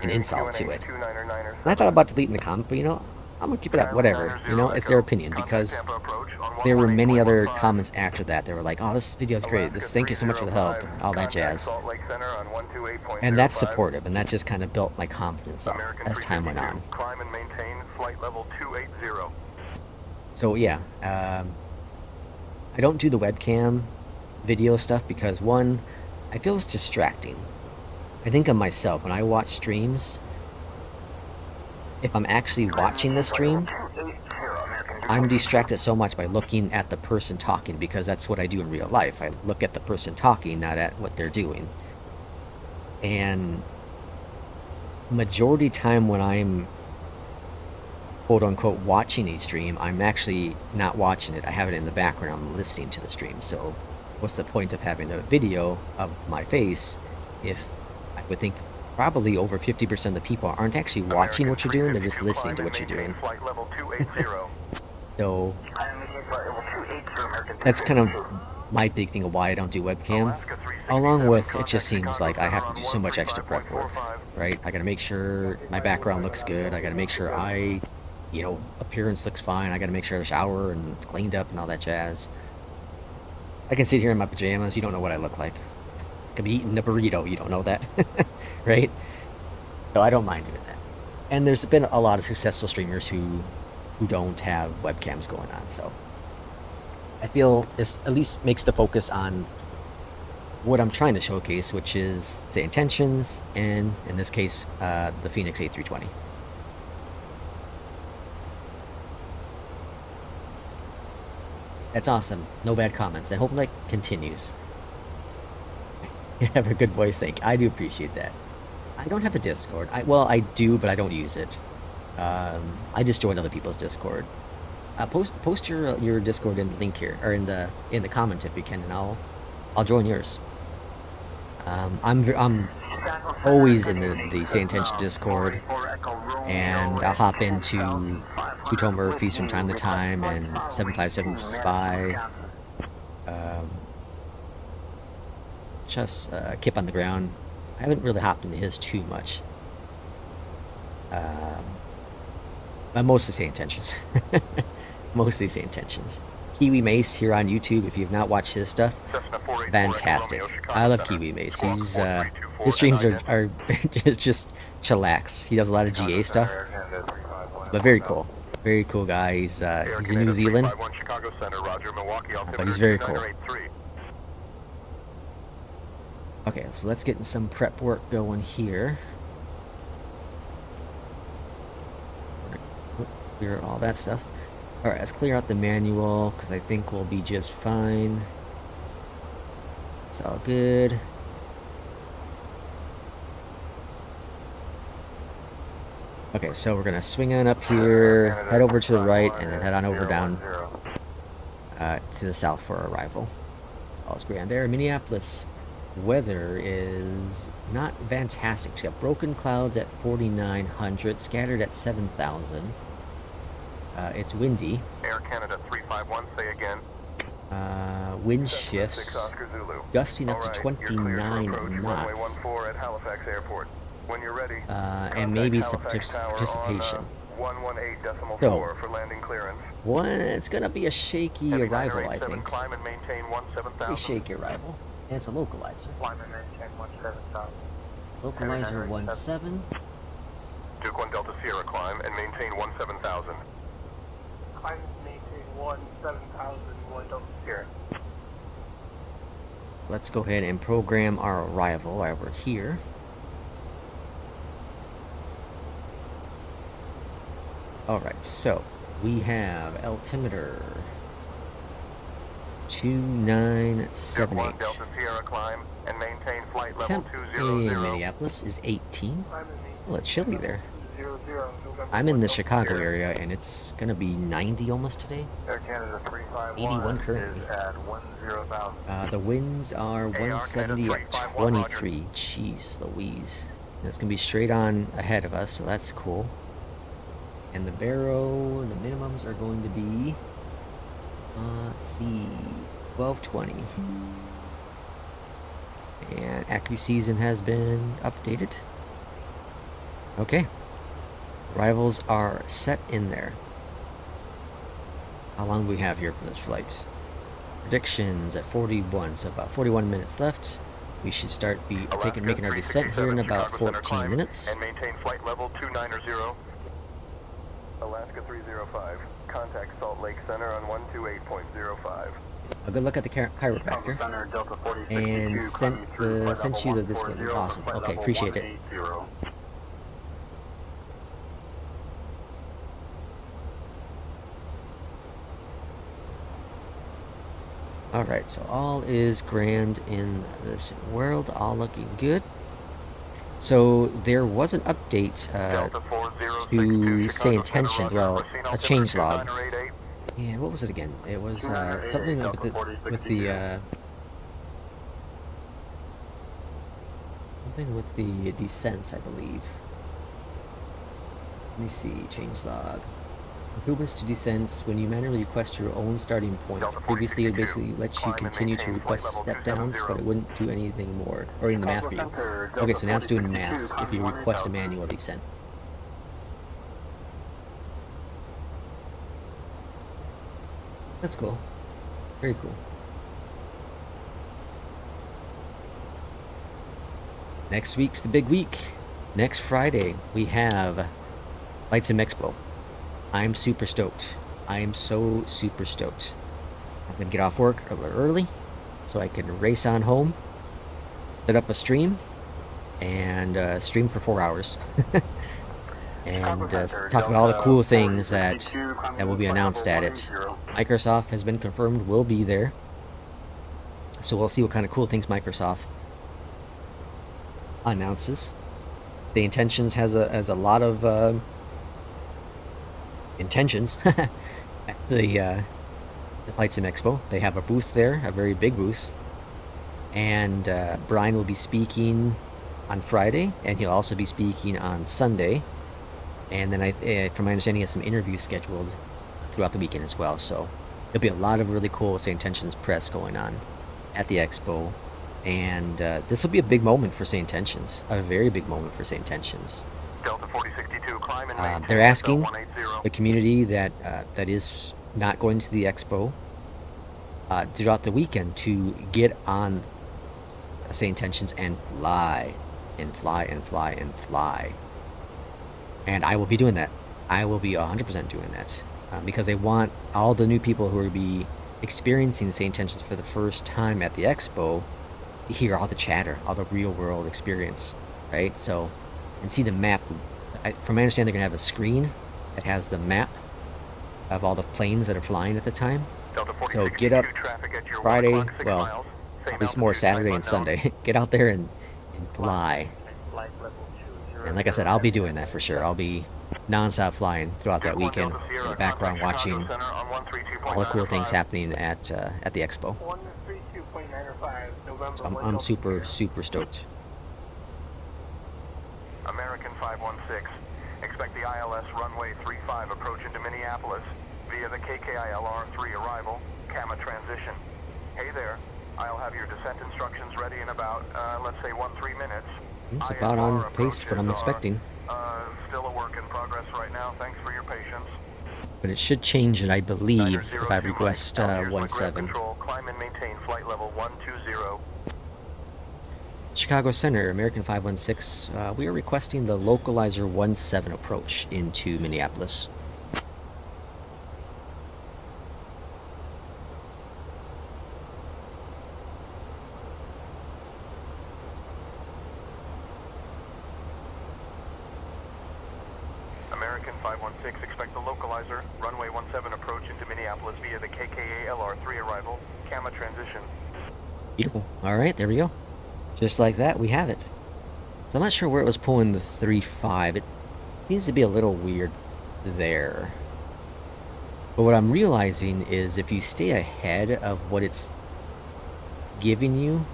an insult to it? And I thought about deleting the comment, but you know, I'm gonna keep it up, whatever. You know, it's their opinion, because there were many other comments after that. They were like, "Oh, this video is great. Thank you so much for the help," and all that jazz. And that's supportive, and that just kind of built my confidence up as time went on. So yeah, I don't do the webcam video stuff because, one, I feel it's distracting. I think of myself when I watch streams. If I'm actually watching the stream, I'm distracted so much by looking at the person talking, because that's what I do in real life. I look at the person talking, not at what they're doing. And majority time when I'm quote-unquote watching a stream, I'm actually not watching it. I have it in the background. I'm listening to the stream. So what's the point of having a video of my face if I would think probably over 50% of the people aren't actually watching what you're doing, they're just listening to what you're doing. So that's kind of my big thing of why I don't do webcam. Along with, it just seems like I have to do so much extra prep work, right? I gotta make sure my background looks good. I gotta make sure appearance looks fine. I gotta make sure I shower and cleaned up and all that jazz. I can sit here in my pajamas. You don't know what I look like. I could be eating a burrito. You don't know that. Right? So I don't mind doing that. And there's been a lot of successful streamers who don't have webcams going on. So I feel this at least makes the focus on what I'm trying to showcase, which is SAYINTENTIONS, and in this case, the FENIX A320. That's awesome. No bad comments. I hope that continues. You have a good voice, thank you. I do appreciate that. I don't have a Discord. Well, I do, but I don't use it. I just join other people's Discord. Post your Discord in the link here, or in the comment if you can, and I'll join yours. I'm always in the SAYINTENTION Discord, and I'll hop into Two-Tone Murphys from time to time, and 757 Spy. Just Kip on the Ground. I haven't really hopped into his too much. But mostly SAYINTENTIONS. Mostly SAYINTENTIONs. Kiwi Mace here on YouTube, if you have not watched his stuff, fantastic. I love Kiwi Mace. He's his streams are just chillax. He does a lot of GA stuff, but very cool. Very cool guy. He's in New Zealand, but he's very cool. Okay, so let's get some prep work going here. Clear all that stuff. Alright, let's clear out the manual, because I think we'll be just fine. It's all good. Okay, so we're going to swing on up here, head over to the right, and then head on over down to the south for our arrival. All's grand there. Minneapolis weather is not fantastic. We got broken clouds at 4,900, scattered at 7,000. It's windy. Air Canada 351, say again. Wind shifts, gusting up to 29 knots. At Halifax Airport. When you're ready, and maybe some participation. 118.4 So, for landing clearance. It's gonna be a shaky arrival, I think. Climb and maintain 17,000. Pretty shaky arrival. And it's a localizer. Climb and maintain 17,000. Localizer 17. Duke 1 Delta Sierra, climb and maintain 17,000. Climb and maintain 17,000, 1 Delta Sierra. Let's go ahead and program our arrival while we're here. Alright, so we have altimeter 2978. Delta Sierra climb and maintain flight level Temp 200. in Minneapolis is 18. Well, it's chilly there. I'm in the Chicago area, and it's gonna be 90 almost today. Air Canada 351 81 currently. is at 10,000. The winds are 170 at 23. Jeez Louise. That's gonna be straight on ahead of us, so that's cool. And the barrow, the minimums are going to be, let's see, 1220. And AccuSeason has been updated. Okay. Arrivals are set in there. How long do we have here for this flight? Predictions at 41, so about 41 minutes left. We should start making our descent here in about 14 minutes. And maintain flight level 290. Alaska 305, contact Salt Lake Center on 128.05. A good look at the chiropractor. And sent you to this one. Awesome. Okay, appreciate it. Alright, so all is grand in this world, all looking good. So there was an update to SAYINTENTIONS, well, a changelog. Yeah, what was it again? It was something with the descents, I believe. Let me see, changelog. Improvements to descents when you manually request your own starting point. Previously, it basically lets you continue to request step downs, but it wouldn't do anything more, or in the math for you. Okay, so now it's doing maths if you request a manual descent. That's cool. Very cool. Next week's the big week. Next Friday, we have Flight Sim Expo. I'm super stoked. I am so super stoked. I'm gonna get off work a little early so I can race on home, set up a stream, and stream for 4 hours. And talk about all the cool things that will be announced at it. Microsoft has been confirmed will be there. So we'll see what kind of cool things Microsoft announces. SAYINTENTIONS has a lot of intentions at the Flight Sim Expo. They have a booth there, a very big booth, and Brian will be speaking on Friday, and he'll also be speaking on Sunday, and then from my understanding, he has some interviews scheduled throughout the weekend as well. So there'll be a lot of really cool SAYINTENTIONS press going on at the expo, and this will be a big moment for SAYINTENTIONS, a very big moment for SAYINTENTIONS. Delta 4062, climb and maintain They're asking 180. the community that is not going to the expo throughout the weekend to get on SAYINTENTIONS and fly and fly and fly and fly. And I will be doing that. I will be 100% doing that because they want all the new people who will be experiencing SAYINTENTIONS for the first time at the expo to hear all the chatter, all the real world experience, right? So, and see the map. From my understanding, they're going to have a screen that has the map of all the planes that are flying at the time. So get up Friday, well, at least more Saturday and Sunday. Get out there and fly. And like I said, I'll be doing that for sure. I'll be non-stop flying throughout that weekend in the background, watching all the cool things happening at the expo. So I'm super, super stoked. American 516, expect the ILS runway 35 approach into Minneapolis via the KKILR-3 arrival, CAMA transition. Hey there, I'll have your descent instructions ready in about, let's say 1-3 minutes. It's about on pace for what I'm expecting. Still a work in progress right now, thanks for your patience. But it should change it, I believe, if I request 17. Climb and maintain flight level 120. Chicago Center, American 516, we are requesting the localizer 17 approach into Minneapolis. American American 516, expect the localizer, runway 17 approach into Minneapolis via the KKA LR3 arrival, Kama transition. Beautiful. Alright, there we go. Just like that, we have it. So I'm not sure where it was pulling the 3.5. It seems to be a little weird there. But what I'm realizing is if you stay ahead of what it's giving you,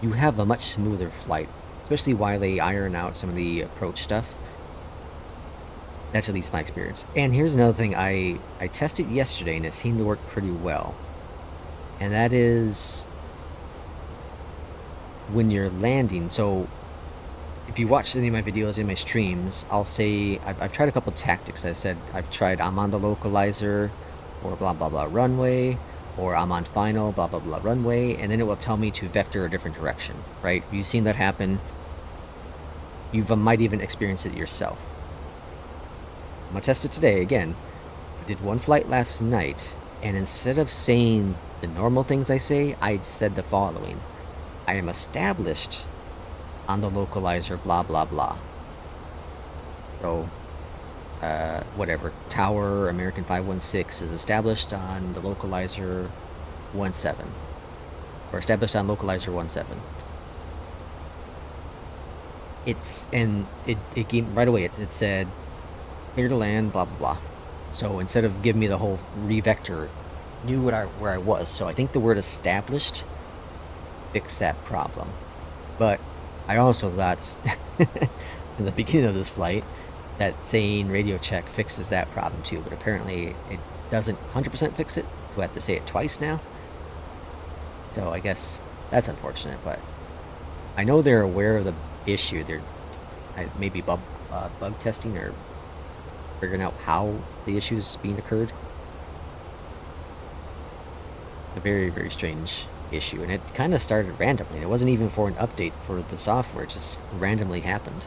you have a much smoother flight. Especially while they iron out some of the approach stuff. That's at least my experience. And here's another thing I tested yesterday and it seemed to work pretty well. And that is when you're landing. So if you watch any of my videos, in my streams, I'll say I've tried a couple tactics. I said I've tried I'm on the localizer, or blah blah blah runway, or I'm on final blah blah blah runway, and then it will tell me to vector a different direction, right? You've seen that happen. You might even experience it yourself. I'm gonna test it today again. I did one flight last night, and instead of saying the normal things I say, I said the following: I am established on the localizer blah blah blah. So whatever, Tower American 516 is established on the localizer 17, or established on localizer 17. It gave right away, it said clear to land blah blah blah. So instead of giving me the whole revector, it knew where I was. So I think the word established fixed that problem. But I also thought in the beginning of this flight that saying radio check fixes that problem too, but apparently it doesn't 100% fix it, so I have to say it twice now. So I guess that's unfortunate, but I know they're aware of the issue. They're maybe bug testing or figuring out how the issue is being occurred. A very, very strange issue, and it kind of started randomly. It wasn't even for an update for the software, it just randomly happened.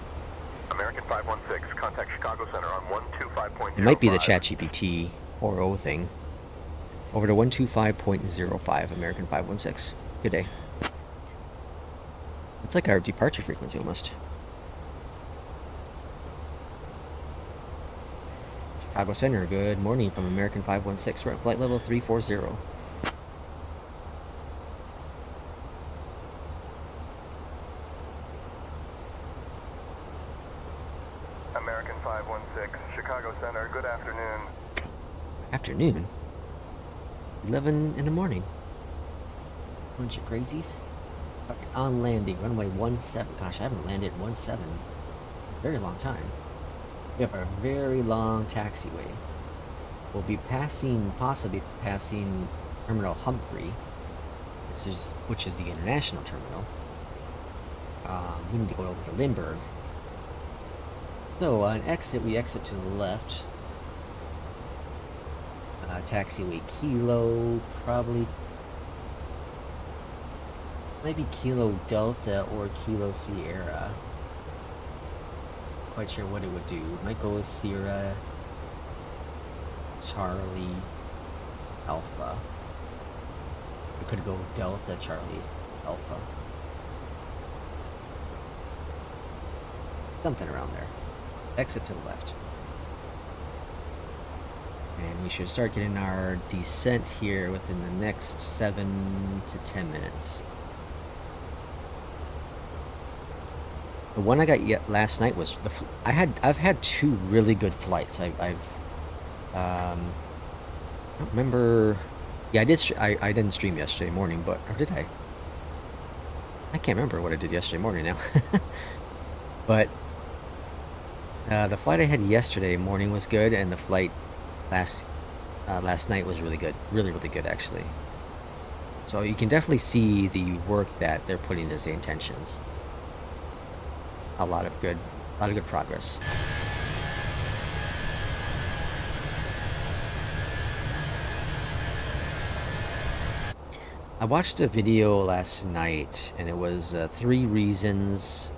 American 516, contact Chicago Center on 125.05. It might be the ChatGPT or O thing. Over to 125.05, American 516. Good day. It's like our departure frequency almost. Chicago Center, good morning from American 516. We're at flight level 340. American 516, Chicago Center, good afternoon. Afternoon? 11 in the morning. Bunch of crazies. Okay, on landing, runway 17. Gosh, I haven't landed 17 in a very long time. We have a very long taxiway. We'll be possibly passing Terminal Humphrey, which is the international terminal. We need to go over to Lindbergh. So on exit, we exit to the left. Taxiway Kilo, probably maybe Kilo Delta or Kilo Sierra. Quite sure what it would do. Might go with Sierra, Charlie, Alpha. We could go Delta, Charlie, Alpha. Something around there. Exit to the left. And we should start getting our descent here within the next 7 to 10 minutes. The one I got last night was I've had two really good flights. I don't remember. Yeah, I didn't stream yesterday morning, or did I? I can't remember what I did yesterday morning now. But the flight I had yesterday morning was good, and the flight last night was really good, really good actually. So you can definitely see the work that they're putting into SAYINTENTIONS. A lot of good progress. I watched a video last night, and it was 3 reasons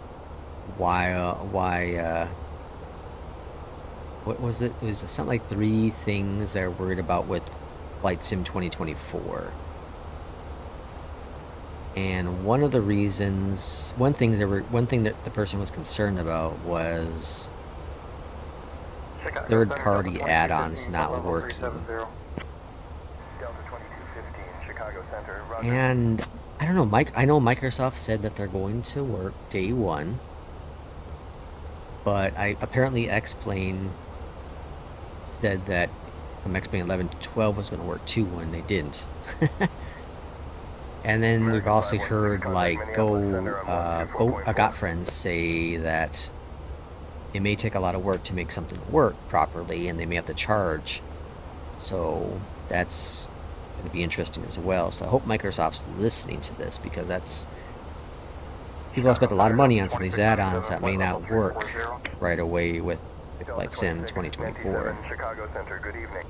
why what was it? It was something like 3 things they're worried about with Flight Sim 2024. And one of the reasons, one thing that the person was concerned about was third-party add-ons not working. Delta 2215, Chicago Center. Roger. And I don't know, I know Microsoft said that they're going to work day one, but apparently X-Plane said that X-Plane 11-12 was going to work 2-1, they didn't. And then we've also heard like I got friends say that it may take a lot of work to make something work properly, and they may have to charge. So that's going to be interesting as well. So I hope Microsoft's listening to this, because that's people have spent a lot of money on some of these add-ons that may not work right away with Flight Sim 2024. Chicago Center, good evening.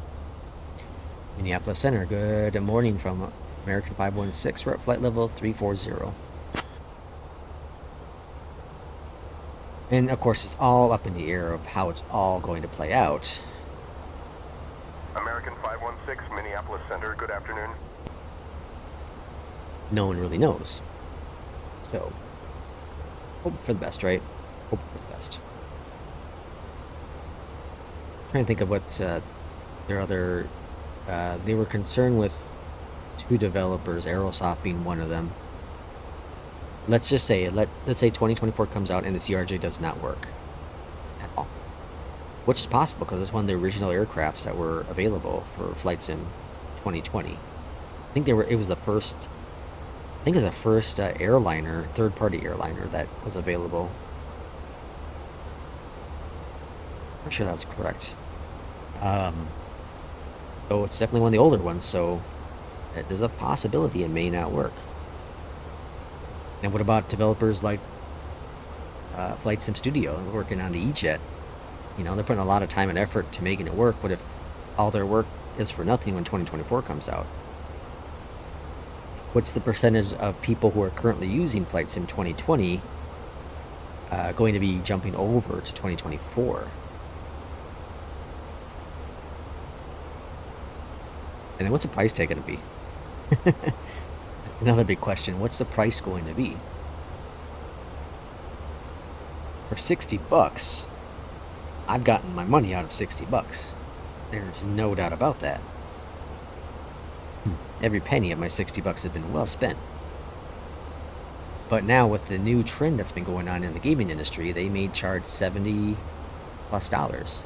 Minneapolis Center, good morning from American 516. We're at flight level 340. And of course, it's all up in the air of how it's all going to play out. American 516, Minneapolis Center, good afternoon. No one really knows. So, hope for the best, right? Hope for the best. Trying to think of what their other... they were concerned with 2 developers, Aerosoft being one of them. Let's just say, let's say 2024 comes out and the CRJ does not work at all. Which is possible, because it's one of the original aircrafts that were available for Flight Sim 2020. I think it was the first airliner, third-party airliner that was available. I'm sure that's correct. So it's definitely one of the older ones, so there's a possibility it may not work. And what about developers like Flight Sim Studio working on the E-Jet? You know, they're putting a lot of time and effort to making it work. What if all their work is for nothing when 2024 comes out? What's the percentage of people who are currently using Flight Sim 2020 going to be jumping over to 2024? And then what's the price tag going to be? That's another big question. What's the price going to be? For $60, I've gotten my money out of $60. There's no doubt about that. Every penny of my $60 has been well spent. But now with the new trend that's been going on in the gaming industry, they may charge $70+ dollars.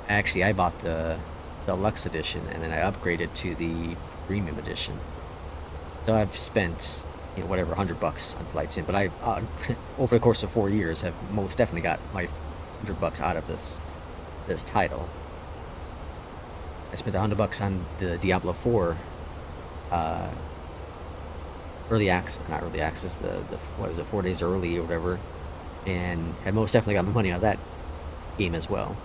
Actually, I bought the Deluxe edition, and then I upgraded to the Premium edition. So I've spent, you know, whatever, $100 on Flight Sim. But I, over the course of 4 years, have most definitely got my $100 out of this title. I spent $100 on the Diablo 4 early access, not early access, the what is it, 4 days early or whatever, and I most definitely got my money out of that game as well.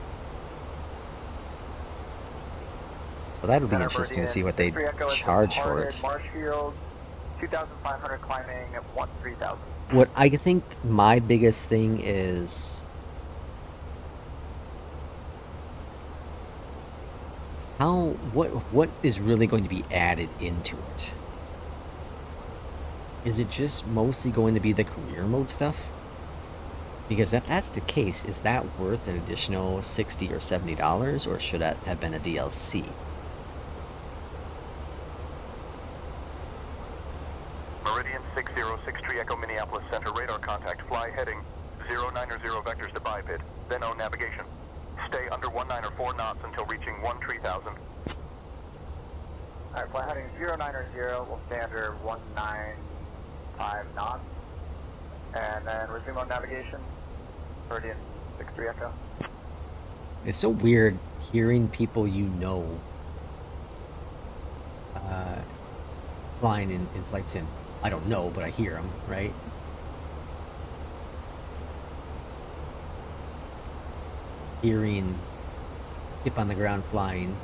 So that'll be interesting to see what they charge for it. Marshfield, 2,500 climbing, 3,000. What I think my biggest thing is what is really going to be added into it? Is it just mostly going to be the career mode stuff? Because if that's the case, is that worth an additional $60 or $70, or should that have been a DLC? Meridian 6063 Echo Minneapolis Center, radar contact, fly heading 090 vectors to biped, then O navigation. Stay under 194 knots until reaching 13,000. Alright, fly heading 090, we'll stay under 195 knots. And then resume on navigation, Meridian 63 Echo. It's so weird hearing people you know flying in Flight Sim. I don't know, but I hear them, right? Hearing Kip on the ground flying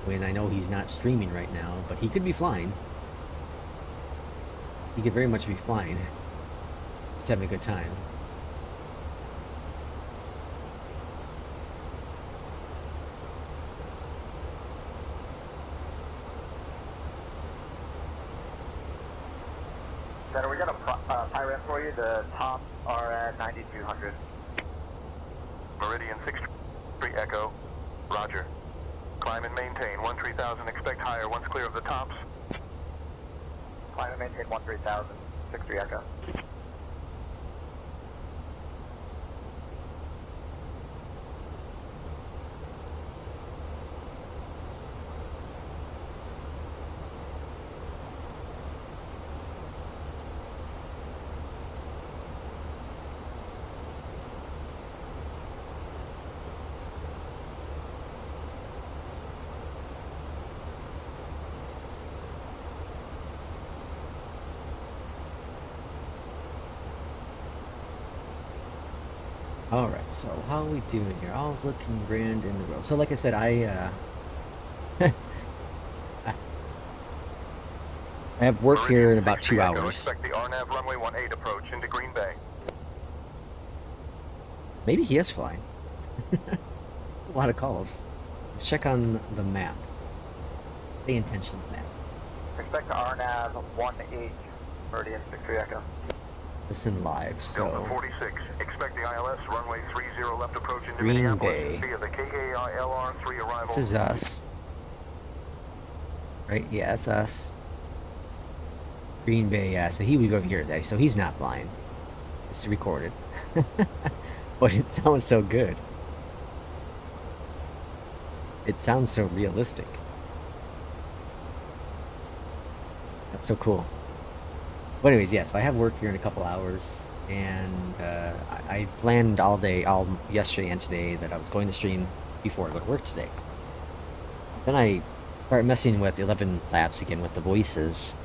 when I know he's not streaming right now, but he could be flying. He could very much be flying. He's having a good time. Center, we got a pirate for you. The tops are at 9,200. Meridian 63 Echo. Roger. Climb and maintain 13,000. Expect higher once clear of the tops. Climb and maintain 13,000. 63 Echo. Alright, so how are we doing here? All's looking grand in the world. So like I said, I have work here in about 2 hours. Expect the RNAV runway 18 approach into Green Bay. Maybe he is flying. A lot of calls. Let's check on the map. The intentions map. Expect RNAV 18, Meridian 63 Echo. Listen live, Delta so 46, expect the ILS runway 30 left approach into Green Minneapolis Bay. via the KKILR3 arrival. This is us. Right? Yeah, that's us. Green Bay, yeah, so he would go over here today, so he's not flying. It's recorded. But it sounds so good. It sounds so realistic. That's so cool. But anyways, yeah, so I have work here in a couple hours, and I planned all yesterday and today that I was going to stream before I go to work today. Then I started messing with 11 Labs again with the voices,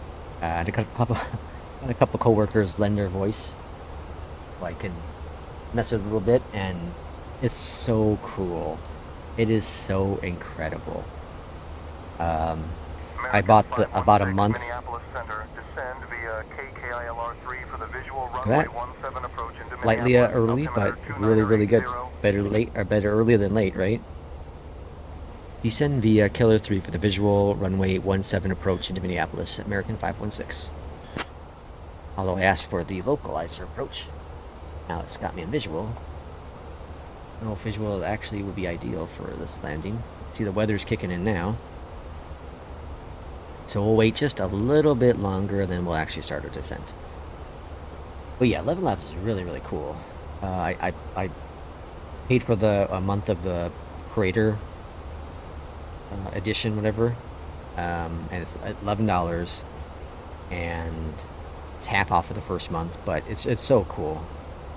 and a couple coworkers lend their voice, so I can mess with it a little bit, and it's so cool. It is so incredible. I bought about a month. Minneapolis Center, descend via KKILR3 for the visual That runway 17 approach into slightly Minneapolis. early, but Altimeter really good. 29880. Better early than late, right? Descend via Killer 3 for the visual runway 17 approach into Minneapolis, American 516. Although I asked for the localizer approach. Now it's got me in visual. No, visual actually would be ideal for this landing. See, the weather's kicking in now. So we'll wait just a little bit longer, then we'll actually start our descent. But yeah, 11 Labs is really cool. I paid for a month of the creator edition, whatever, and it's $11, and it's half off for the first month. But it's so cool.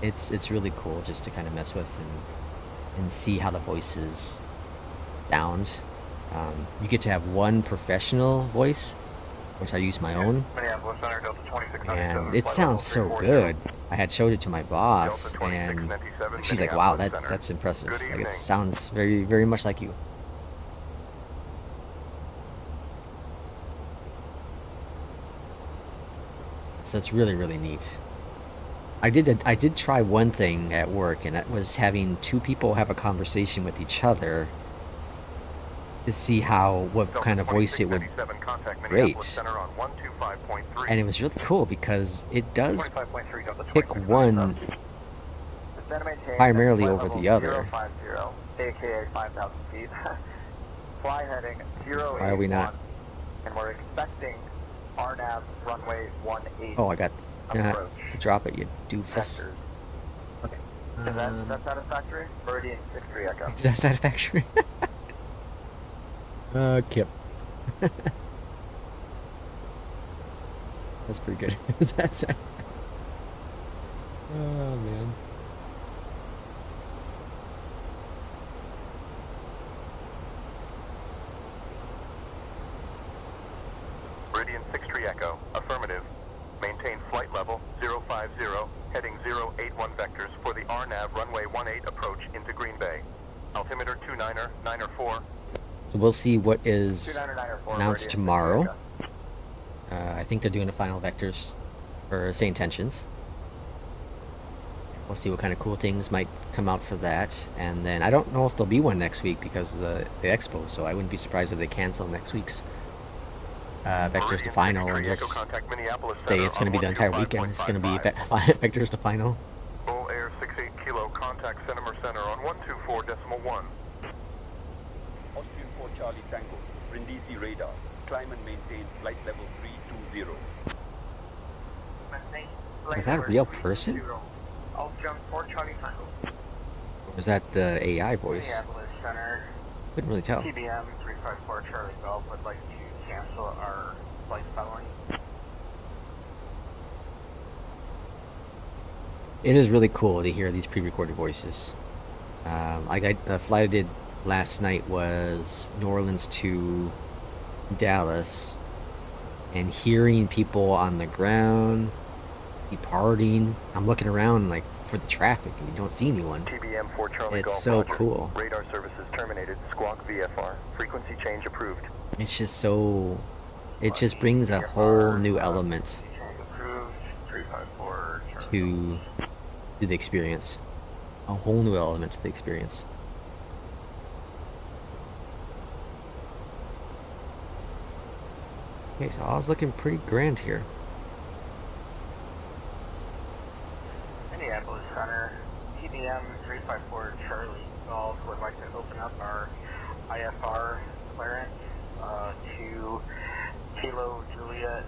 It's really cool just to kind of mess with and see how the voices sound. You get to have one professional voice, which I use my own, Minneapolis Center, Delta 26, and it sounds so good. I had showed it to my boss, and she's like, "Wow, that's impressive. Like, it sounds very much like you." So it's really neat. I did try one thing at work, and that was having two people have a conversation with each other to see what kind of voice it would rate. And it was really cool because it does pick one primarily over the other. 050, aka 5,000 feet. Fly heading 081. Why are we not? And we're expecting RNAV runway 18. Oh, I got approach. to drop it, you doofus. Okay. Is that satisfactory? Meridian 63 Echo. Is that satisfactory? Kip. That's pretty good. Is that sad? Oh, man. Meridian 63 Echo, affirmative. Maintain flight level 050, heading 081 vectors for the RNAV runway 18 approach into Green Bay. Altimeter 29er 4. So we'll see what is announced tomorrow. I think they're doing the final vectors for SAYINTENTIONS. We'll see what kind of cool things might come out for that. And then I don't know if there'll be one next week because of the expo, so I wouldn't be surprised if they cancel next week's vectors to final, unless say it's going to be the entire weekend. It's going to be vectors to final. Full Air 68 Kilo, contact Center on 124.1. Austrian 4 Charlie Tango, Brindisi radar. Climb and maintain flight level 320. Is that a real person? I'll jump 4 Charlie Tango. Or is that the AI voice? Minneapolis Center. Couldn't really tell. TBM 354 Charlie Golf would like to cancel our flight following. It is really cool to hear these pre-recorded voices. The flight I did last night was New Orleans to Dallas, and hearing people on the ground departing. I'm looking around like for the traffic, and you don't see anyone. TBM 4 Charlie It's Golf, so Roger. cool. Radar services terminated. Squawk VFR. Frequency change approved. It's just so. It just brings a whole new element Approved. 354 Charlie to the experience. A whole new element to the experience. Okay, so I was looking pretty grand here. Minneapolis Center, TBM 354 Charlie Golf would like to open up our IFR clearance to Kilo Juliet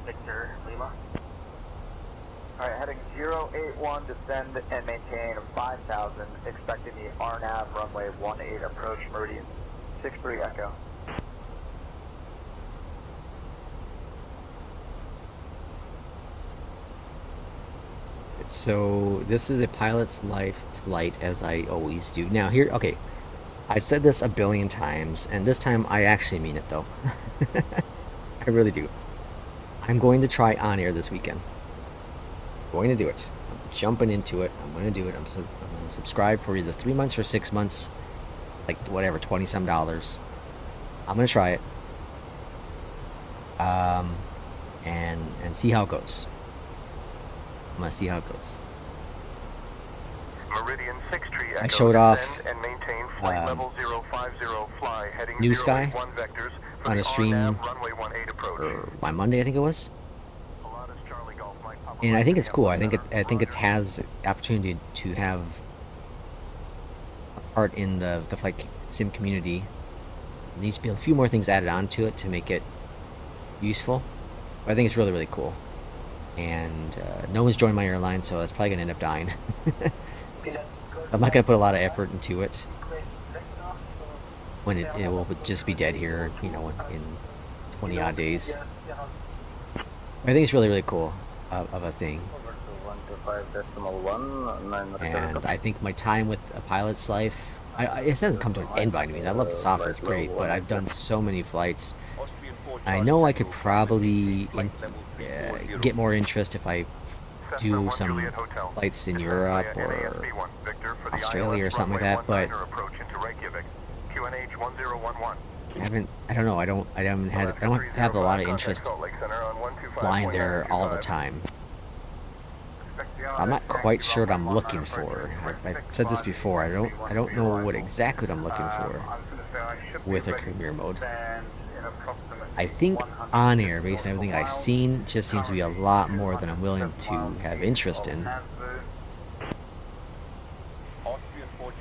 Victor Lima. Alright, heading 081, descend and maintain 5,000, expecting the RNAV runway 18 approach, meridian 63 Echo. So this is a pilot's life flight, as I always do. Now here, okay, I've said this a billion times, and this time I actually mean it though. I really do. I'm going to try on air this weekend. Going to do it. I'm jumping into it. I'm going to do it. I'm going to subscribe for either 3 months or 6 months. It's like whatever, $20 some. I'm going to try it. And see how it goes. I'm going to see how it goes. Meridian 6 Tree Echo. I showed off and maintain flight level 050, fly heading New Sky 081 vectors for on the a stream RNAV runway 18 approach. on Monday, I think it was. And I think it's cool. I think it has the opportunity to have a part in the flight sim community. There needs to be a few more things added onto it to make it useful. But I think it's really, really cool. And no one's joined my airline, so it's probably gonna end up dying. I'm not gonna put a lot of effort into it when it will just be dead here, you know, in 20 odd days. I think it's really, really cool of a thing. And I think my time with a pilot's life, it doesn't come to an end by any means. I love the software, it's great, but I've done so many flights. I know I could probably get more interest if I do some flights in Europe or Australia or something like that, but I don't have a lot of interest flying there all the time. I'm not quite sure what I'm looking for. I've said this before. I don't know what exactly I'm looking for with a career mode. I think on air, based on everything I've seen, just seems to be a lot more than I'm willing to have interest in.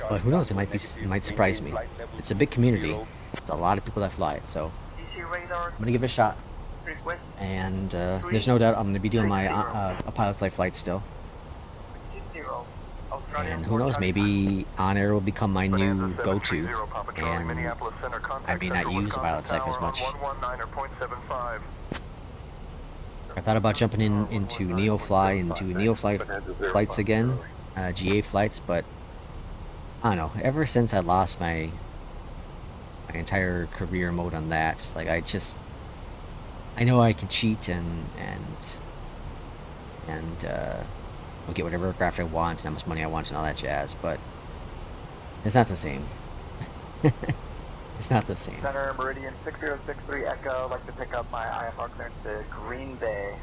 But who knows? It might surprise me. It's a big community. It's a lot of people that fly it, so I'm gonna give it a shot. And there's no doubt I'm gonna be doing my a pilot's life flight still. And who knows? Maybe on air will become my new go-to, and I may not use pilot's life as much. I thought about jumping into NeoFly and do NeoFly flights again, GA flights, but I don't know. Ever since I lost my entire career mode on that, like I know I can cheat and I'll get whatever aircraft I want and how much money I want and all that jazz, but it's not the same. It's not the same. Center Meridian 6063 Echo, I'd like to pick up my IFR clearance to Green Bay.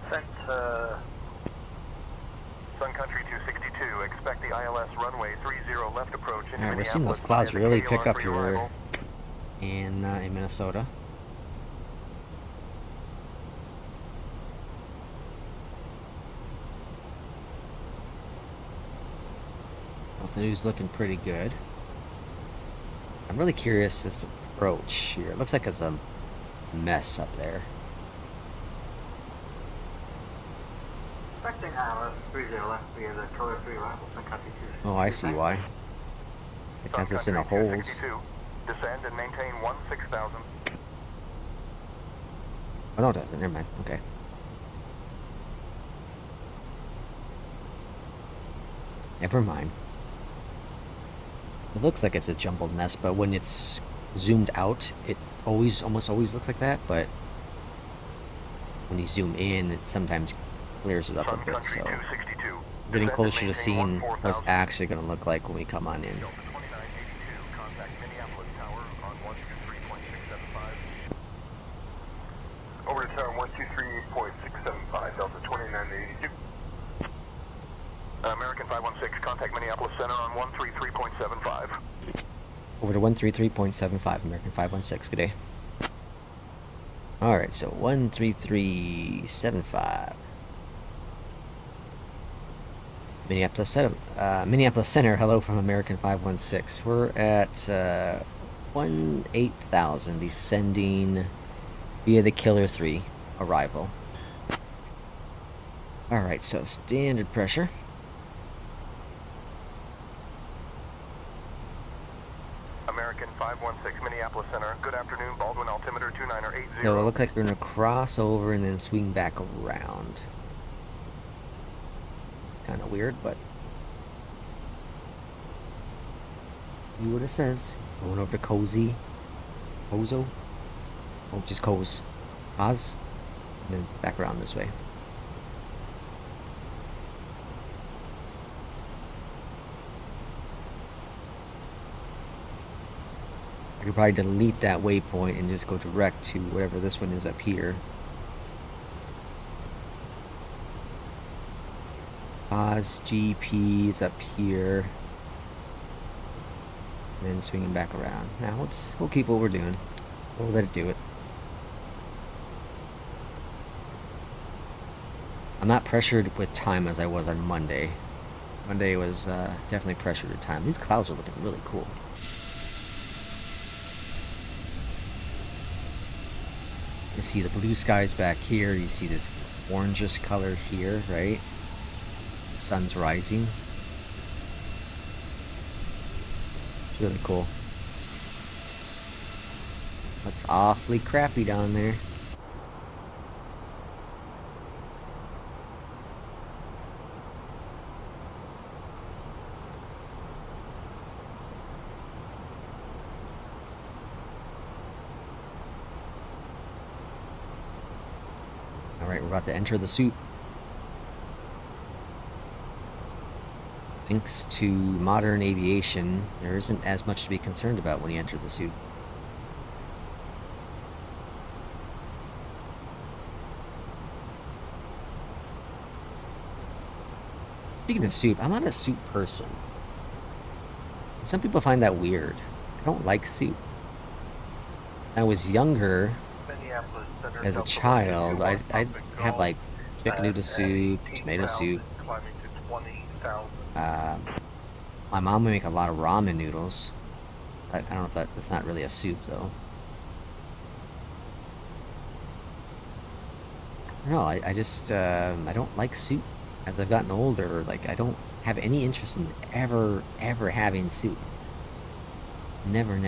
Sent Sun Country 262, expect the ILS runway 30 left approach into Alright, we're seeing those clouds really pick up here in Minnesota. The news looking pretty good. I'm really curious this approach here. It looks like it's a mess up there. Expecting ILS 30 left via the Killer 3 arrival, copy 2. Oh, I see why. It has us in a hold. Descend and maintain 16,000. Oh, no, it doesn't. Never mind. Okay. Never mind. It looks like it's a jumbled mess, but when it's zoomed out, it almost always looks like that, but when you zoom in, it sometimes clears it up a bit, so getting closer to seeing what it's actually going to look like when we come on in. Contact Minneapolis Tower on 123.675. Over to tower 123.675, Delta 2982. American 516, contact Minneapolis Center on 133.75. Over to 133.75, American 516, good day. Alright, so 133.75. Minneapolis Center, hello from American 516. We're at 18,000, descending via the Killer 3 arrival. Alright, so standard pressure. American 516, Minneapolis Center. Good afternoon, Baldwin altimeter 2980. So it looks like we're going to cross over and then swing back around. It's kind of weird, but see what it says. Going over to Cozy. Kozo? Oh, just Koz. Oz. And then back around this way. I could probably delete that waypoint and just go direct to whatever this one is up here. Oz GP is up here. And then swinging back around. Now we'll keep what we're doing. We'll let it do it. I'm not pressured with time as I was on Monday. Monday was definitely pressured with time. These clouds are looking really cool. You see the blue skies back here. You see this orangish color here, right? The sun's rising. It's really cool. Looks awfully crappy down there. Alright, we're about to enter the soup. Thanks to modern aviation, there isn't as much to be concerned about when you enter the soup. Speaking of soup, I'm not a soup person. Some people find that weird. I don't like soup. When I was younger, as a child, I'd have like chicken noodle soup, tomato soup. My mom would make a lot of ramen noodles. I don't know if that's not really a soup though. No, I just I don't like soup. As I've gotten older, like I don't have any interest in ever having soup. Never.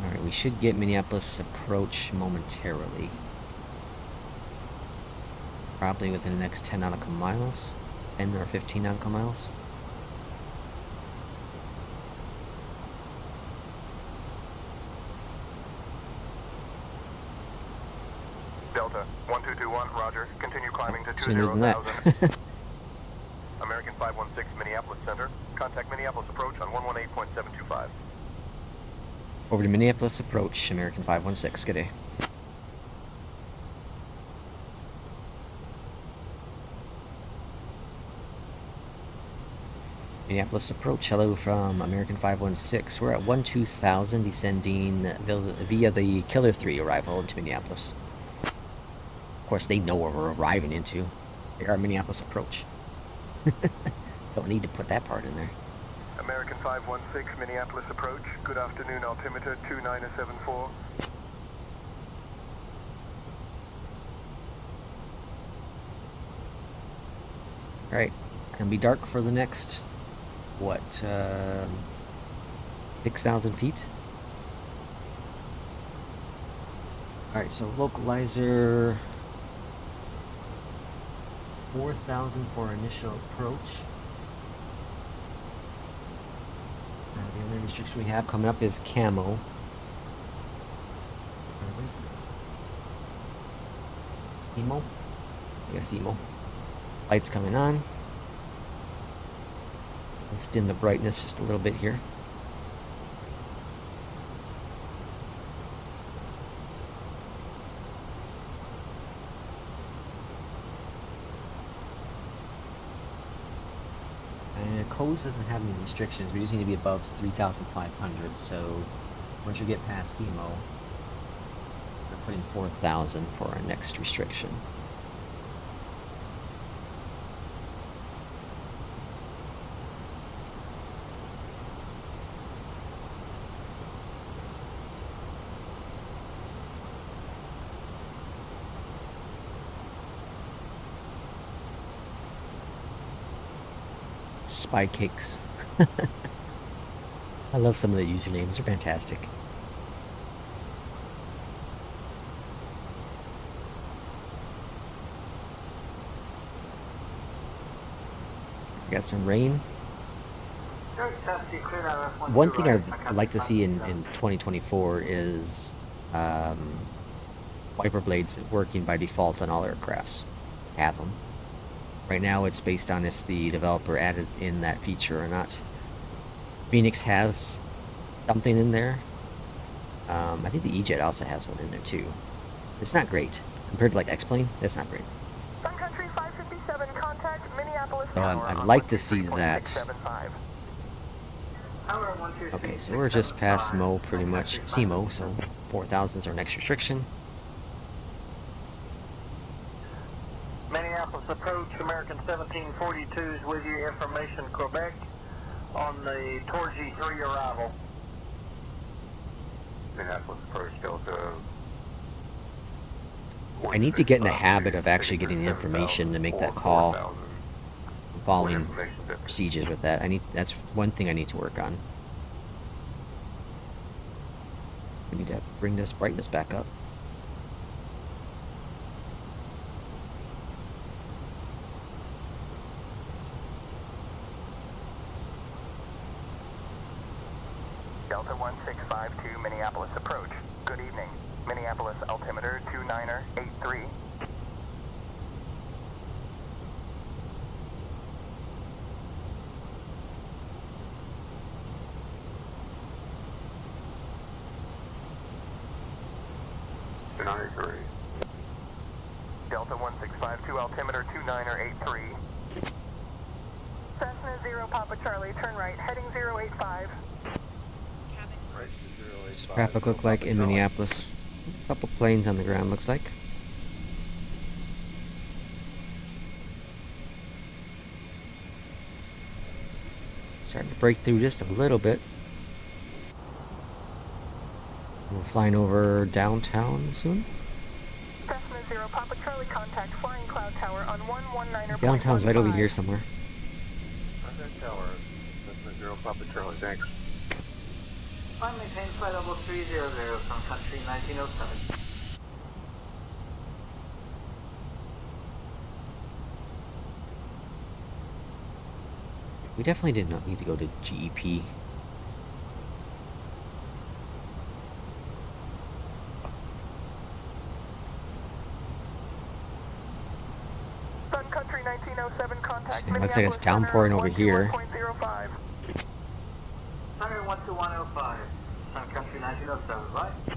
Alright, we should get Minneapolis approach momentarily. Probably within the next 10 nautical miles. 10 or 15 nautical miles. Delta 1221, roger. Continue climbing to Sooner than 20,000. American 516, Minneapolis Center. Contact Minneapolis approach on 118.725. Over to Minneapolis approach, American 516. Good day. Minneapolis approach. Hello from American 516. We're at 12,000, descending via the Killer 3 arrival into Minneapolis. Of course, they know where we're arriving into. They are Minneapolis approach. Don't need to put that part in there. American 516, Minneapolis approach. Good afternoon, altimeter 2974. Alright, it's gonna be dark for the next, what, 6,000 feet? Alright, so localizer 4,000 for initial approach. The only restriction we have coming up is camo. Emo? Yes, emo. Lights coming on. Let's dim the brightness just a little bit here. Codes doesn't have any restrictions. We just need to be above 3,500. So once you get past SEMO, we're putting 4,000 for our next restriction. Spy Cakes. I love some of the usernames, they're fantastic. We got some rain. One thing I'd like to see in 2024 is wiper blades working by default on all aircrafts. Have them. Right now it's based on if the developer added in that feature or not. FENIX has something in there. I think the E-Jet also has one in there too. It's not great. Compared to like X-Plane, that's not great. Sun Country 557, contact Minneapolis. So I'd like to see that. Okay, so we're just past Mo pretty much. CMO, so 4,000 is our next restriction. Minneapolis approach, American 1742s with you, information Quebec on the Torgy 3 arrival. Minneapolis approach, Delta. I need to get in the habit of actually getting the information to make that call. Following procedures with that. That's one thing I need to work on. We need to bring this brightness back up. Delta 1652, Minneapolis approach. Good evening. Minneapolis altimeter 29er83. Delta 1652, altimeter 29er83. Cessna 0 Papa Charlie, turn right, heading 085. What's the traffic look like in Minneapolis? A couple planes on the ground, looks like. Starting to break through just a little bit. We're flying over downtown soon. Cessna 0 Papa Charlie, contact Flying Cloud Tower on 119er. Downtown's right over here somewhere. Contact Tower, Cessna 0 Papa Charlie, thanks. I maintain flight level 300 from country 1907. We definitely did not need to go to GEP. Sun Country 1907, contact So, looks like it's downpouring over here. 121.05. 101-105. Sun Country 1907, right? I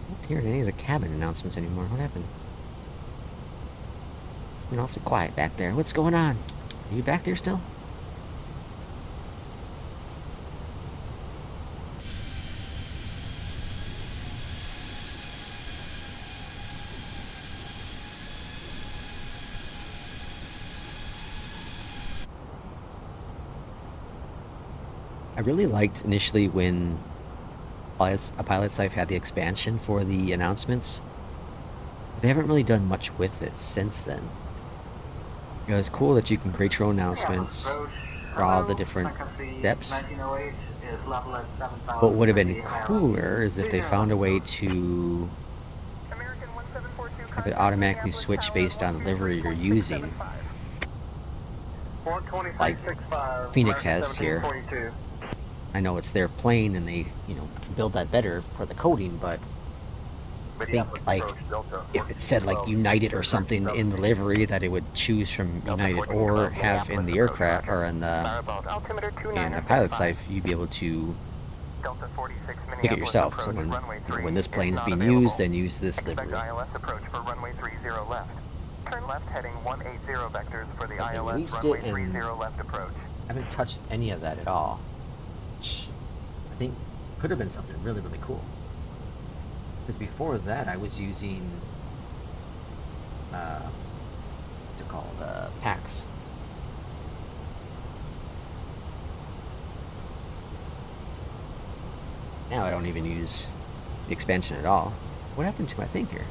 don't hear any of the cabin announcements anymore. What happened? been awfully quiet back there. What's going on? Are you back there still? I really liked initially when a pilot's life had the expansion for the announcements. They haven't really done much with it since then. You know, it's cool that you can create your own announcements for all the different steps. But what would have been cooler is if they found a way to have it automatically switch based on the livery you're using. Like FENIX has here. I know it's their plane and they, you know, can build that better for the coding, but I think, like, if it said, like, United or something in the livery, that it would choose from United, or have in the aircraft, or in the pilot's life, you'd be able to pick it yourself. So when this plane is being used, then use this livery. Turn left heading 180 vectors for the They ILS released runway it and 30 left approach. I haven't touched any of that at all, which I think could have been something really, really cool. Because before that, I was using, what's it called, packs. Now I don't even use the expansion at all. What happened to my thing here?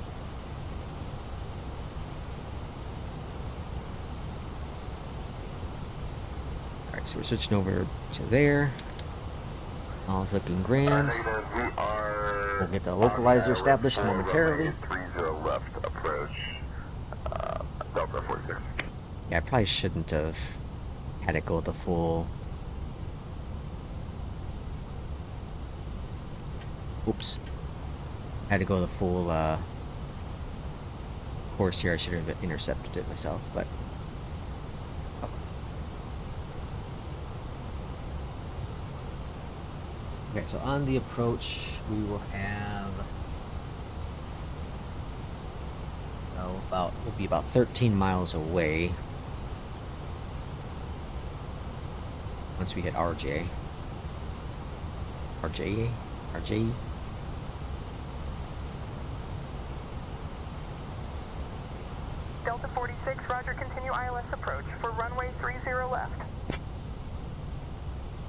Alright, so we're switching over to there. All's looking grand. We'll get the localizer established momentarily. 30 left approach, Delta 46. Yeah, I probably shouldn't have had it go the full... Oops. Had to go the full course here. I should have intercepted it myself, but... Oh. Okay, so on the approach, we will have... we'll be about 13 miles away once we hit RJ. RJ? RJ? Delta 46, roger, continue ILS approach for runway 30 left.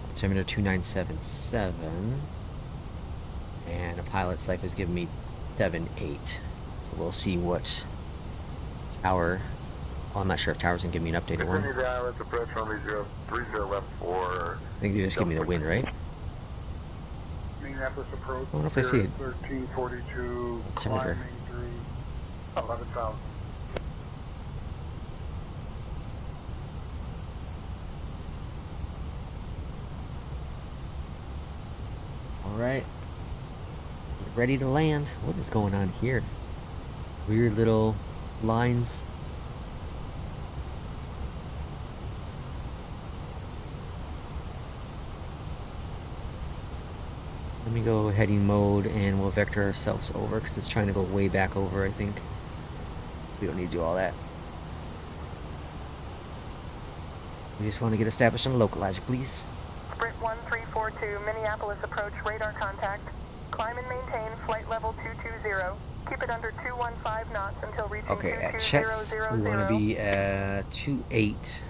Altimeter 2977. And a pilot's life has given me 78. So we'll see what tower... Well, I'm not sure if tower's gonna give me an updated one. Continue the ILS approach runway 30 left for... I think they just give me the wind, right? Minneapolis approach. I wonder if I see it. 1342, Altimeter. climbing through 11,000. Alright. Let's get ready to land. What is going on here? Weird little lines. Let me go heading mode and we'll vector ourselves over because it's trying to go way back over, I think. We don't need to do all that. We just want to get established on the localizer, please. Sprint 1342, Minneapolis approach, radar contact. Climb and maintain flight level 220. Keep it under 215 knots until reaching Okay, at Chet's, we want to be at 28.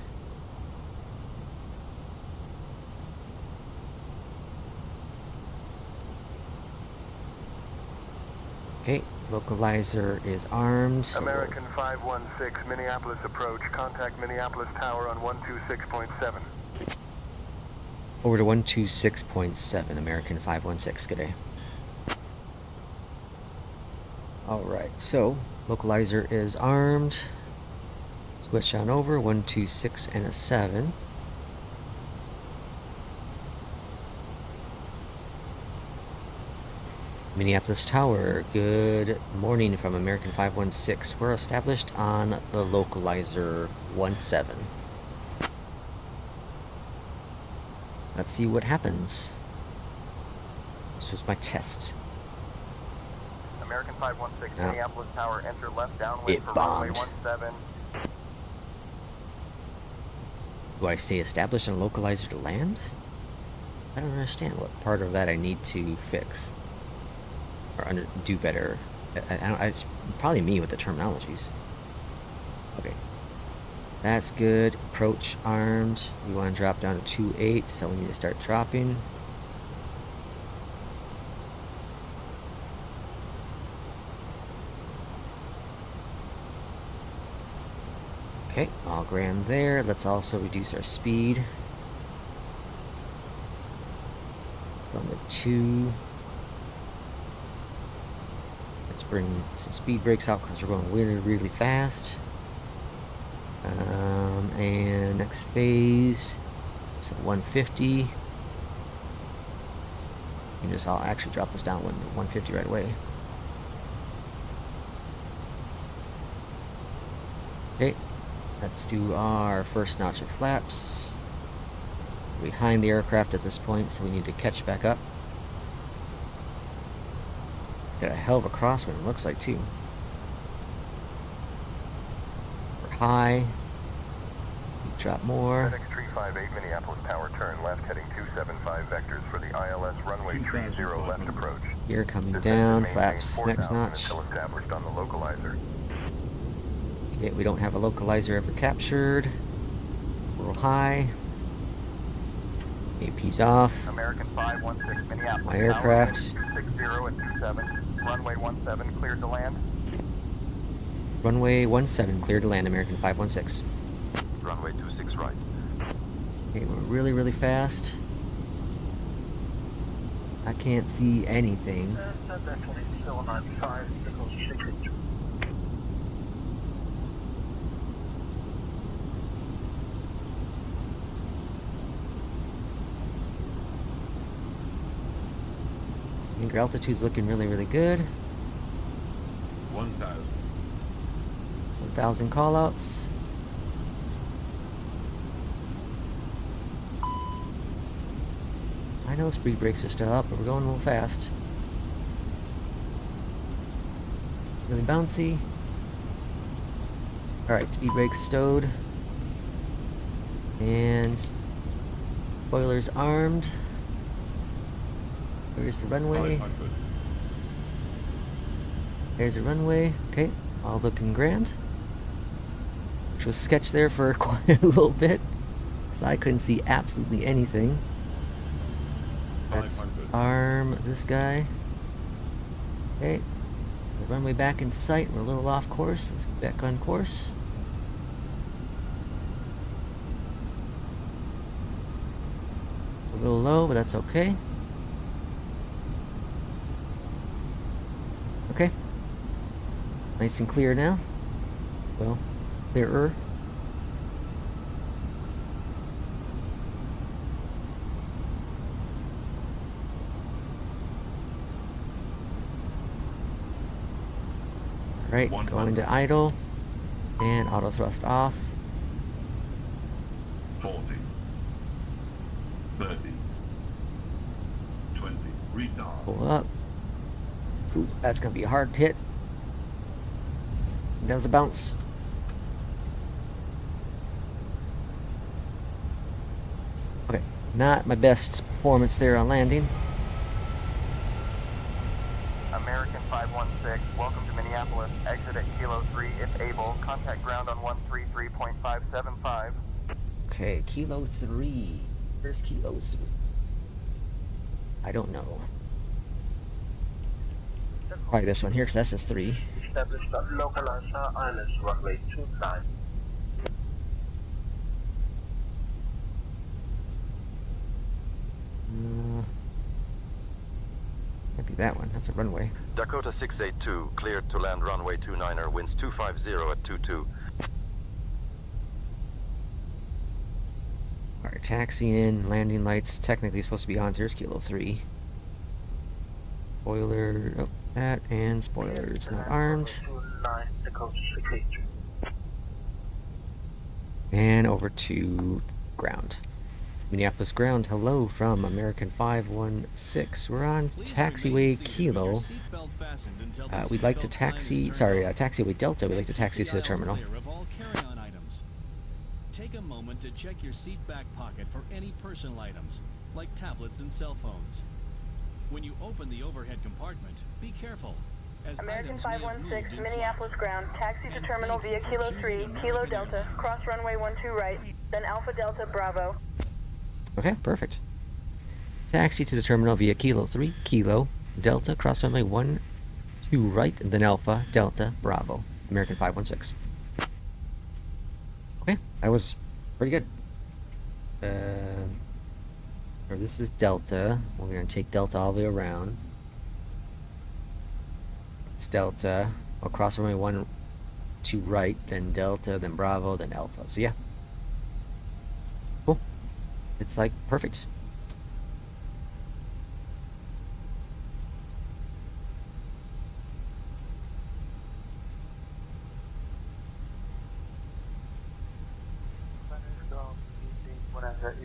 Okay, localizer is armed. So American 516, Minneapolis approach. Contact Minneapolis Tower on 126.7. over to 126.7, American 516, good day. Alright, so localizer is armed. Switch on over, 126 and a 7. Minneapolis Tower, good morning from American 516. We're established on the localizer 17. Let's see what happens. This was my test. American 516, Minneapolis Tower, enter left downwind It for bombed. runway 17. Do I stay established on localizer to land? I don't understand what part of that I need to fix. Or do better. It's probably me with the terminologies. Okay. That's good. Approach armed. We want to drop down to 2.8, so we need to start dropping. Okay, all grand there. Let's also reduce our speed. Let's go into 2. Let's bring some speed brakes out because we're going really, really fast. And next phase, so 150. I'll actually drop this down to 150 right away. Okay. Let's do our first notch of flaps. Behind the aircraft at this point, so we need to catch back up. Got a hell of a crosswind, it looks like, too. We're high. Drop more. FENIX 358 Minneapolis tower turn left heading 275 vectors for the ILS runway 30 left approach. Gear coming down, flaps next notch. Until established on the localizer. Okay, we don't have a localizer ever captured. We're high. AP's off. American 516 Minneapolis. My aircraft. 260 at 27. Runway 17 cleared to land. Runway 17 cleared to land, American 516. Runway 26 right. Okay, we're really, really fast. I can't see anything. I think our altitude's looking really, really good. 1,000. 1,000 callouts. I know speed brakes are still up, but we're going a little fast. Really bouncy. Alright, speed brakes stowed. And spoilers armed. Where's the runway? There's the runway. Okay, all looking grand. Which was sketched there for quite a little bit, because I couldn't see absolutely anything. Let's arm this guy. Okay, the runway back in sight. We're a little off course. Let's get back on course. A little low, but that's okay. Okay. Nice and clear now. Well, clearer. Right, going to idle and auto thrust off. 40, 30, 20, retard. Pull up. Ooh, that's gonna be a hard hit. That was a bounce. Okay, not my best performance there on landing. American 516, welcome to Minneapolis. Exit at Kilo 3 if able. Contact ground on 133.575. Okay, Kilo 3. Where's Kilo 3? I don't know. Probably this one here, because that says 3. Established localizer islands runway 29. Might be that one. That's a runway. Dakota 682, cleared to land runway 29er, winds 250 at 22. Alright, taxiing in, landing lights technically supposed to be on. Here's Kilo 3. Spoiler, oh, that, and spoilers not armed. And over to ground. Minneapolis ground, hello from American 516. We're on taxiway Kilo. We'd like to taxi, sorry, taxiway Delta. We'd like to taxi to the terminal. take a moment to check your seat back pocket for any personal items, like tablets and cell phones. When you open the overhead compartment, be careful, as American items may have 516, moved in Minneapolis flight. ground, taxi to And terminal thank you via for Kilo choosing 3, Kilo American Delta, Airlines. cross runway 12 right, then Alpha Delta Bravo. Okay, perfect. Taxi to the terminal via Kilo 3, Kilo, Delta, cross runway 12 right, and then Alpha, Delta, Bravo. American 516. Okay, that was pretty good. Or this is Delta. We're going to take Delta all the way around. It's Delta. I'll cross runway 12 right, then Delta, then Bravo, then Alpha. So yeah. Cool. It's like perfect.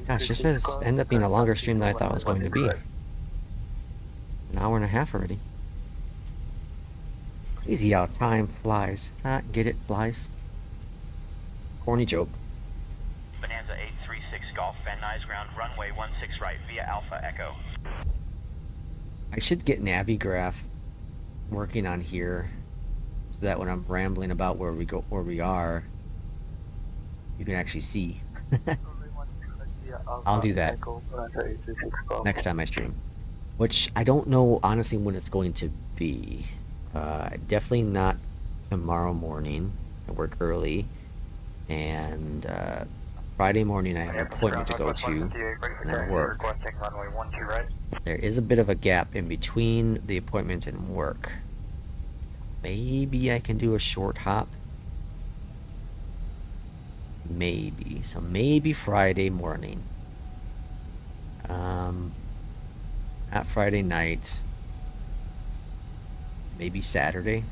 Gosh, this has ended up being a longer stream than I thought it was going to be. An hour and a half already. Crazy how time flies. Get it, flies? Corny joke. Bonanza 836 Golf, Van Nuys ground, runway 16 right via Alpha Echo. I should get Navigraph working on here, so that when I'm rambling about where we are, you can actually see. I'll do that next time I stream. Which I don't know honestly when it's going to be. Definitely not tomorrow morning. I work early. And Friday morning I have an appointment to go to, and I work. There is a bit of a gap in between the appointments and work. So maybe I can do a short hop. Maybe. So maybe Friday morning. Not Friday night. Maybe Saturday.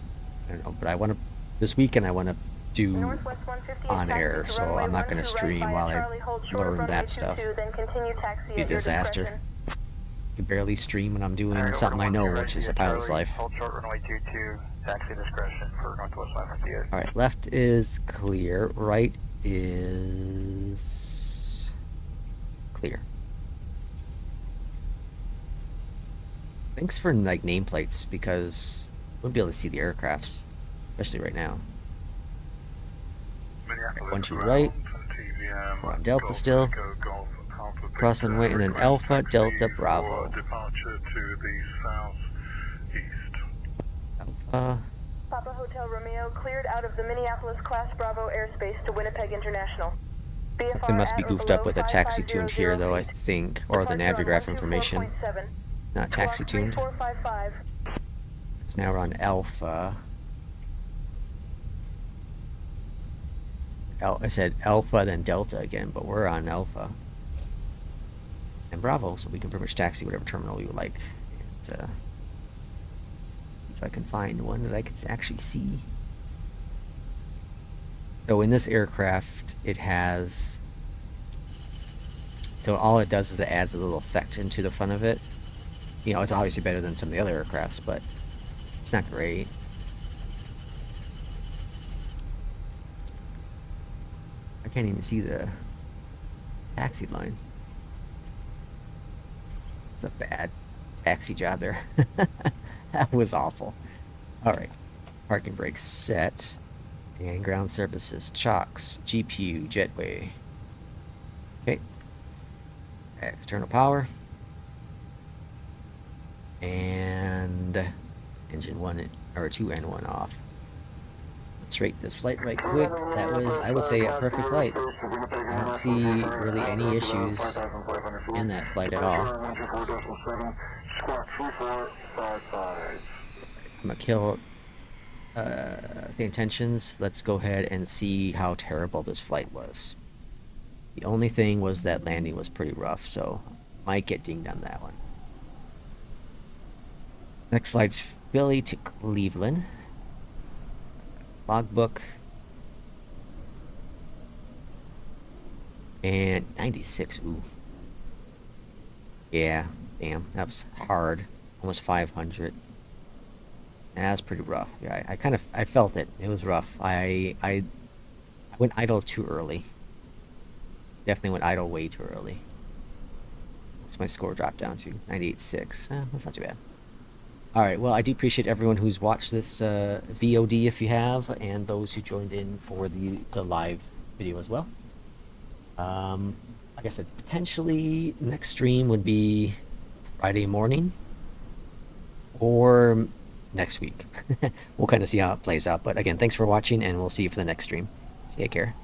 I don't know. But I want to, this weekend I want to do on air, so I'm not going to stream while I learn that stuff. Be a disaster. I can barely stream when I'm doing something I know, which is a pilot's life. Alright, left is clear. Right is clear. Thanks for like nameplates, because I wouldn't be able to see the aircrafts, especially right now. Right, 12 right. We're on Delta still. Cross runway, and then Alpha, Delta, Bravo. Departure to the southeast. Alpha. Papa Hotel Romeo cleared out of the Minneapolis Class Bravo airspace to Winnipeg International. They must be goofed up with a taxi tuned here, though, I think, or the Navigraph information. Not taxi tuned. It's now we're on Alpha. I said Alpha, then Delta again, but we're on Alpha. And Bravo, so we can pretty much taxi whatever terminal we would like. And, if I can find one that I can actually see. So in this aircraft, it has... So all it does is it adds a little effect into the front of it. You know, it's obviously better than some of the other aircrafts, but it's not great. I can't even see the taxi line. It's a bad taxi job there. That was awful. Alright. Parking brakes set. And ground services. Chocks. GPU. Jetway. Okay. External power. And engine 1 or 2 and 1 off. Let's rate this flight right quick. That was, I would say, a perfect flight. I don't see really any issues in that flight at all. I'm gonna kill the intentions. Let's go ahead and see how terrible this flight was. The only thing was that landing was pretty rough, so might get dinged on that one. Next flight's Philly to Cleveland. Logbook. And 96, ooh. Yeah, damn, that was hard. Almost 500. Yeah, that's pretty rough. Yeah, I felt it. It was rough. I went idle too early. Definitely went idle way too early. What's my score dropped down to? 98.6. That's not too bad. Alright, well, I do appreciate everyone who's watched this VOD if you have, and those who joined in for the live video as well. Like I said, potentially next stream would be Friday morning or next week. We'll kind of see how it plays out. But again, thanks for watching, and we'll see you for the next stream. Take care.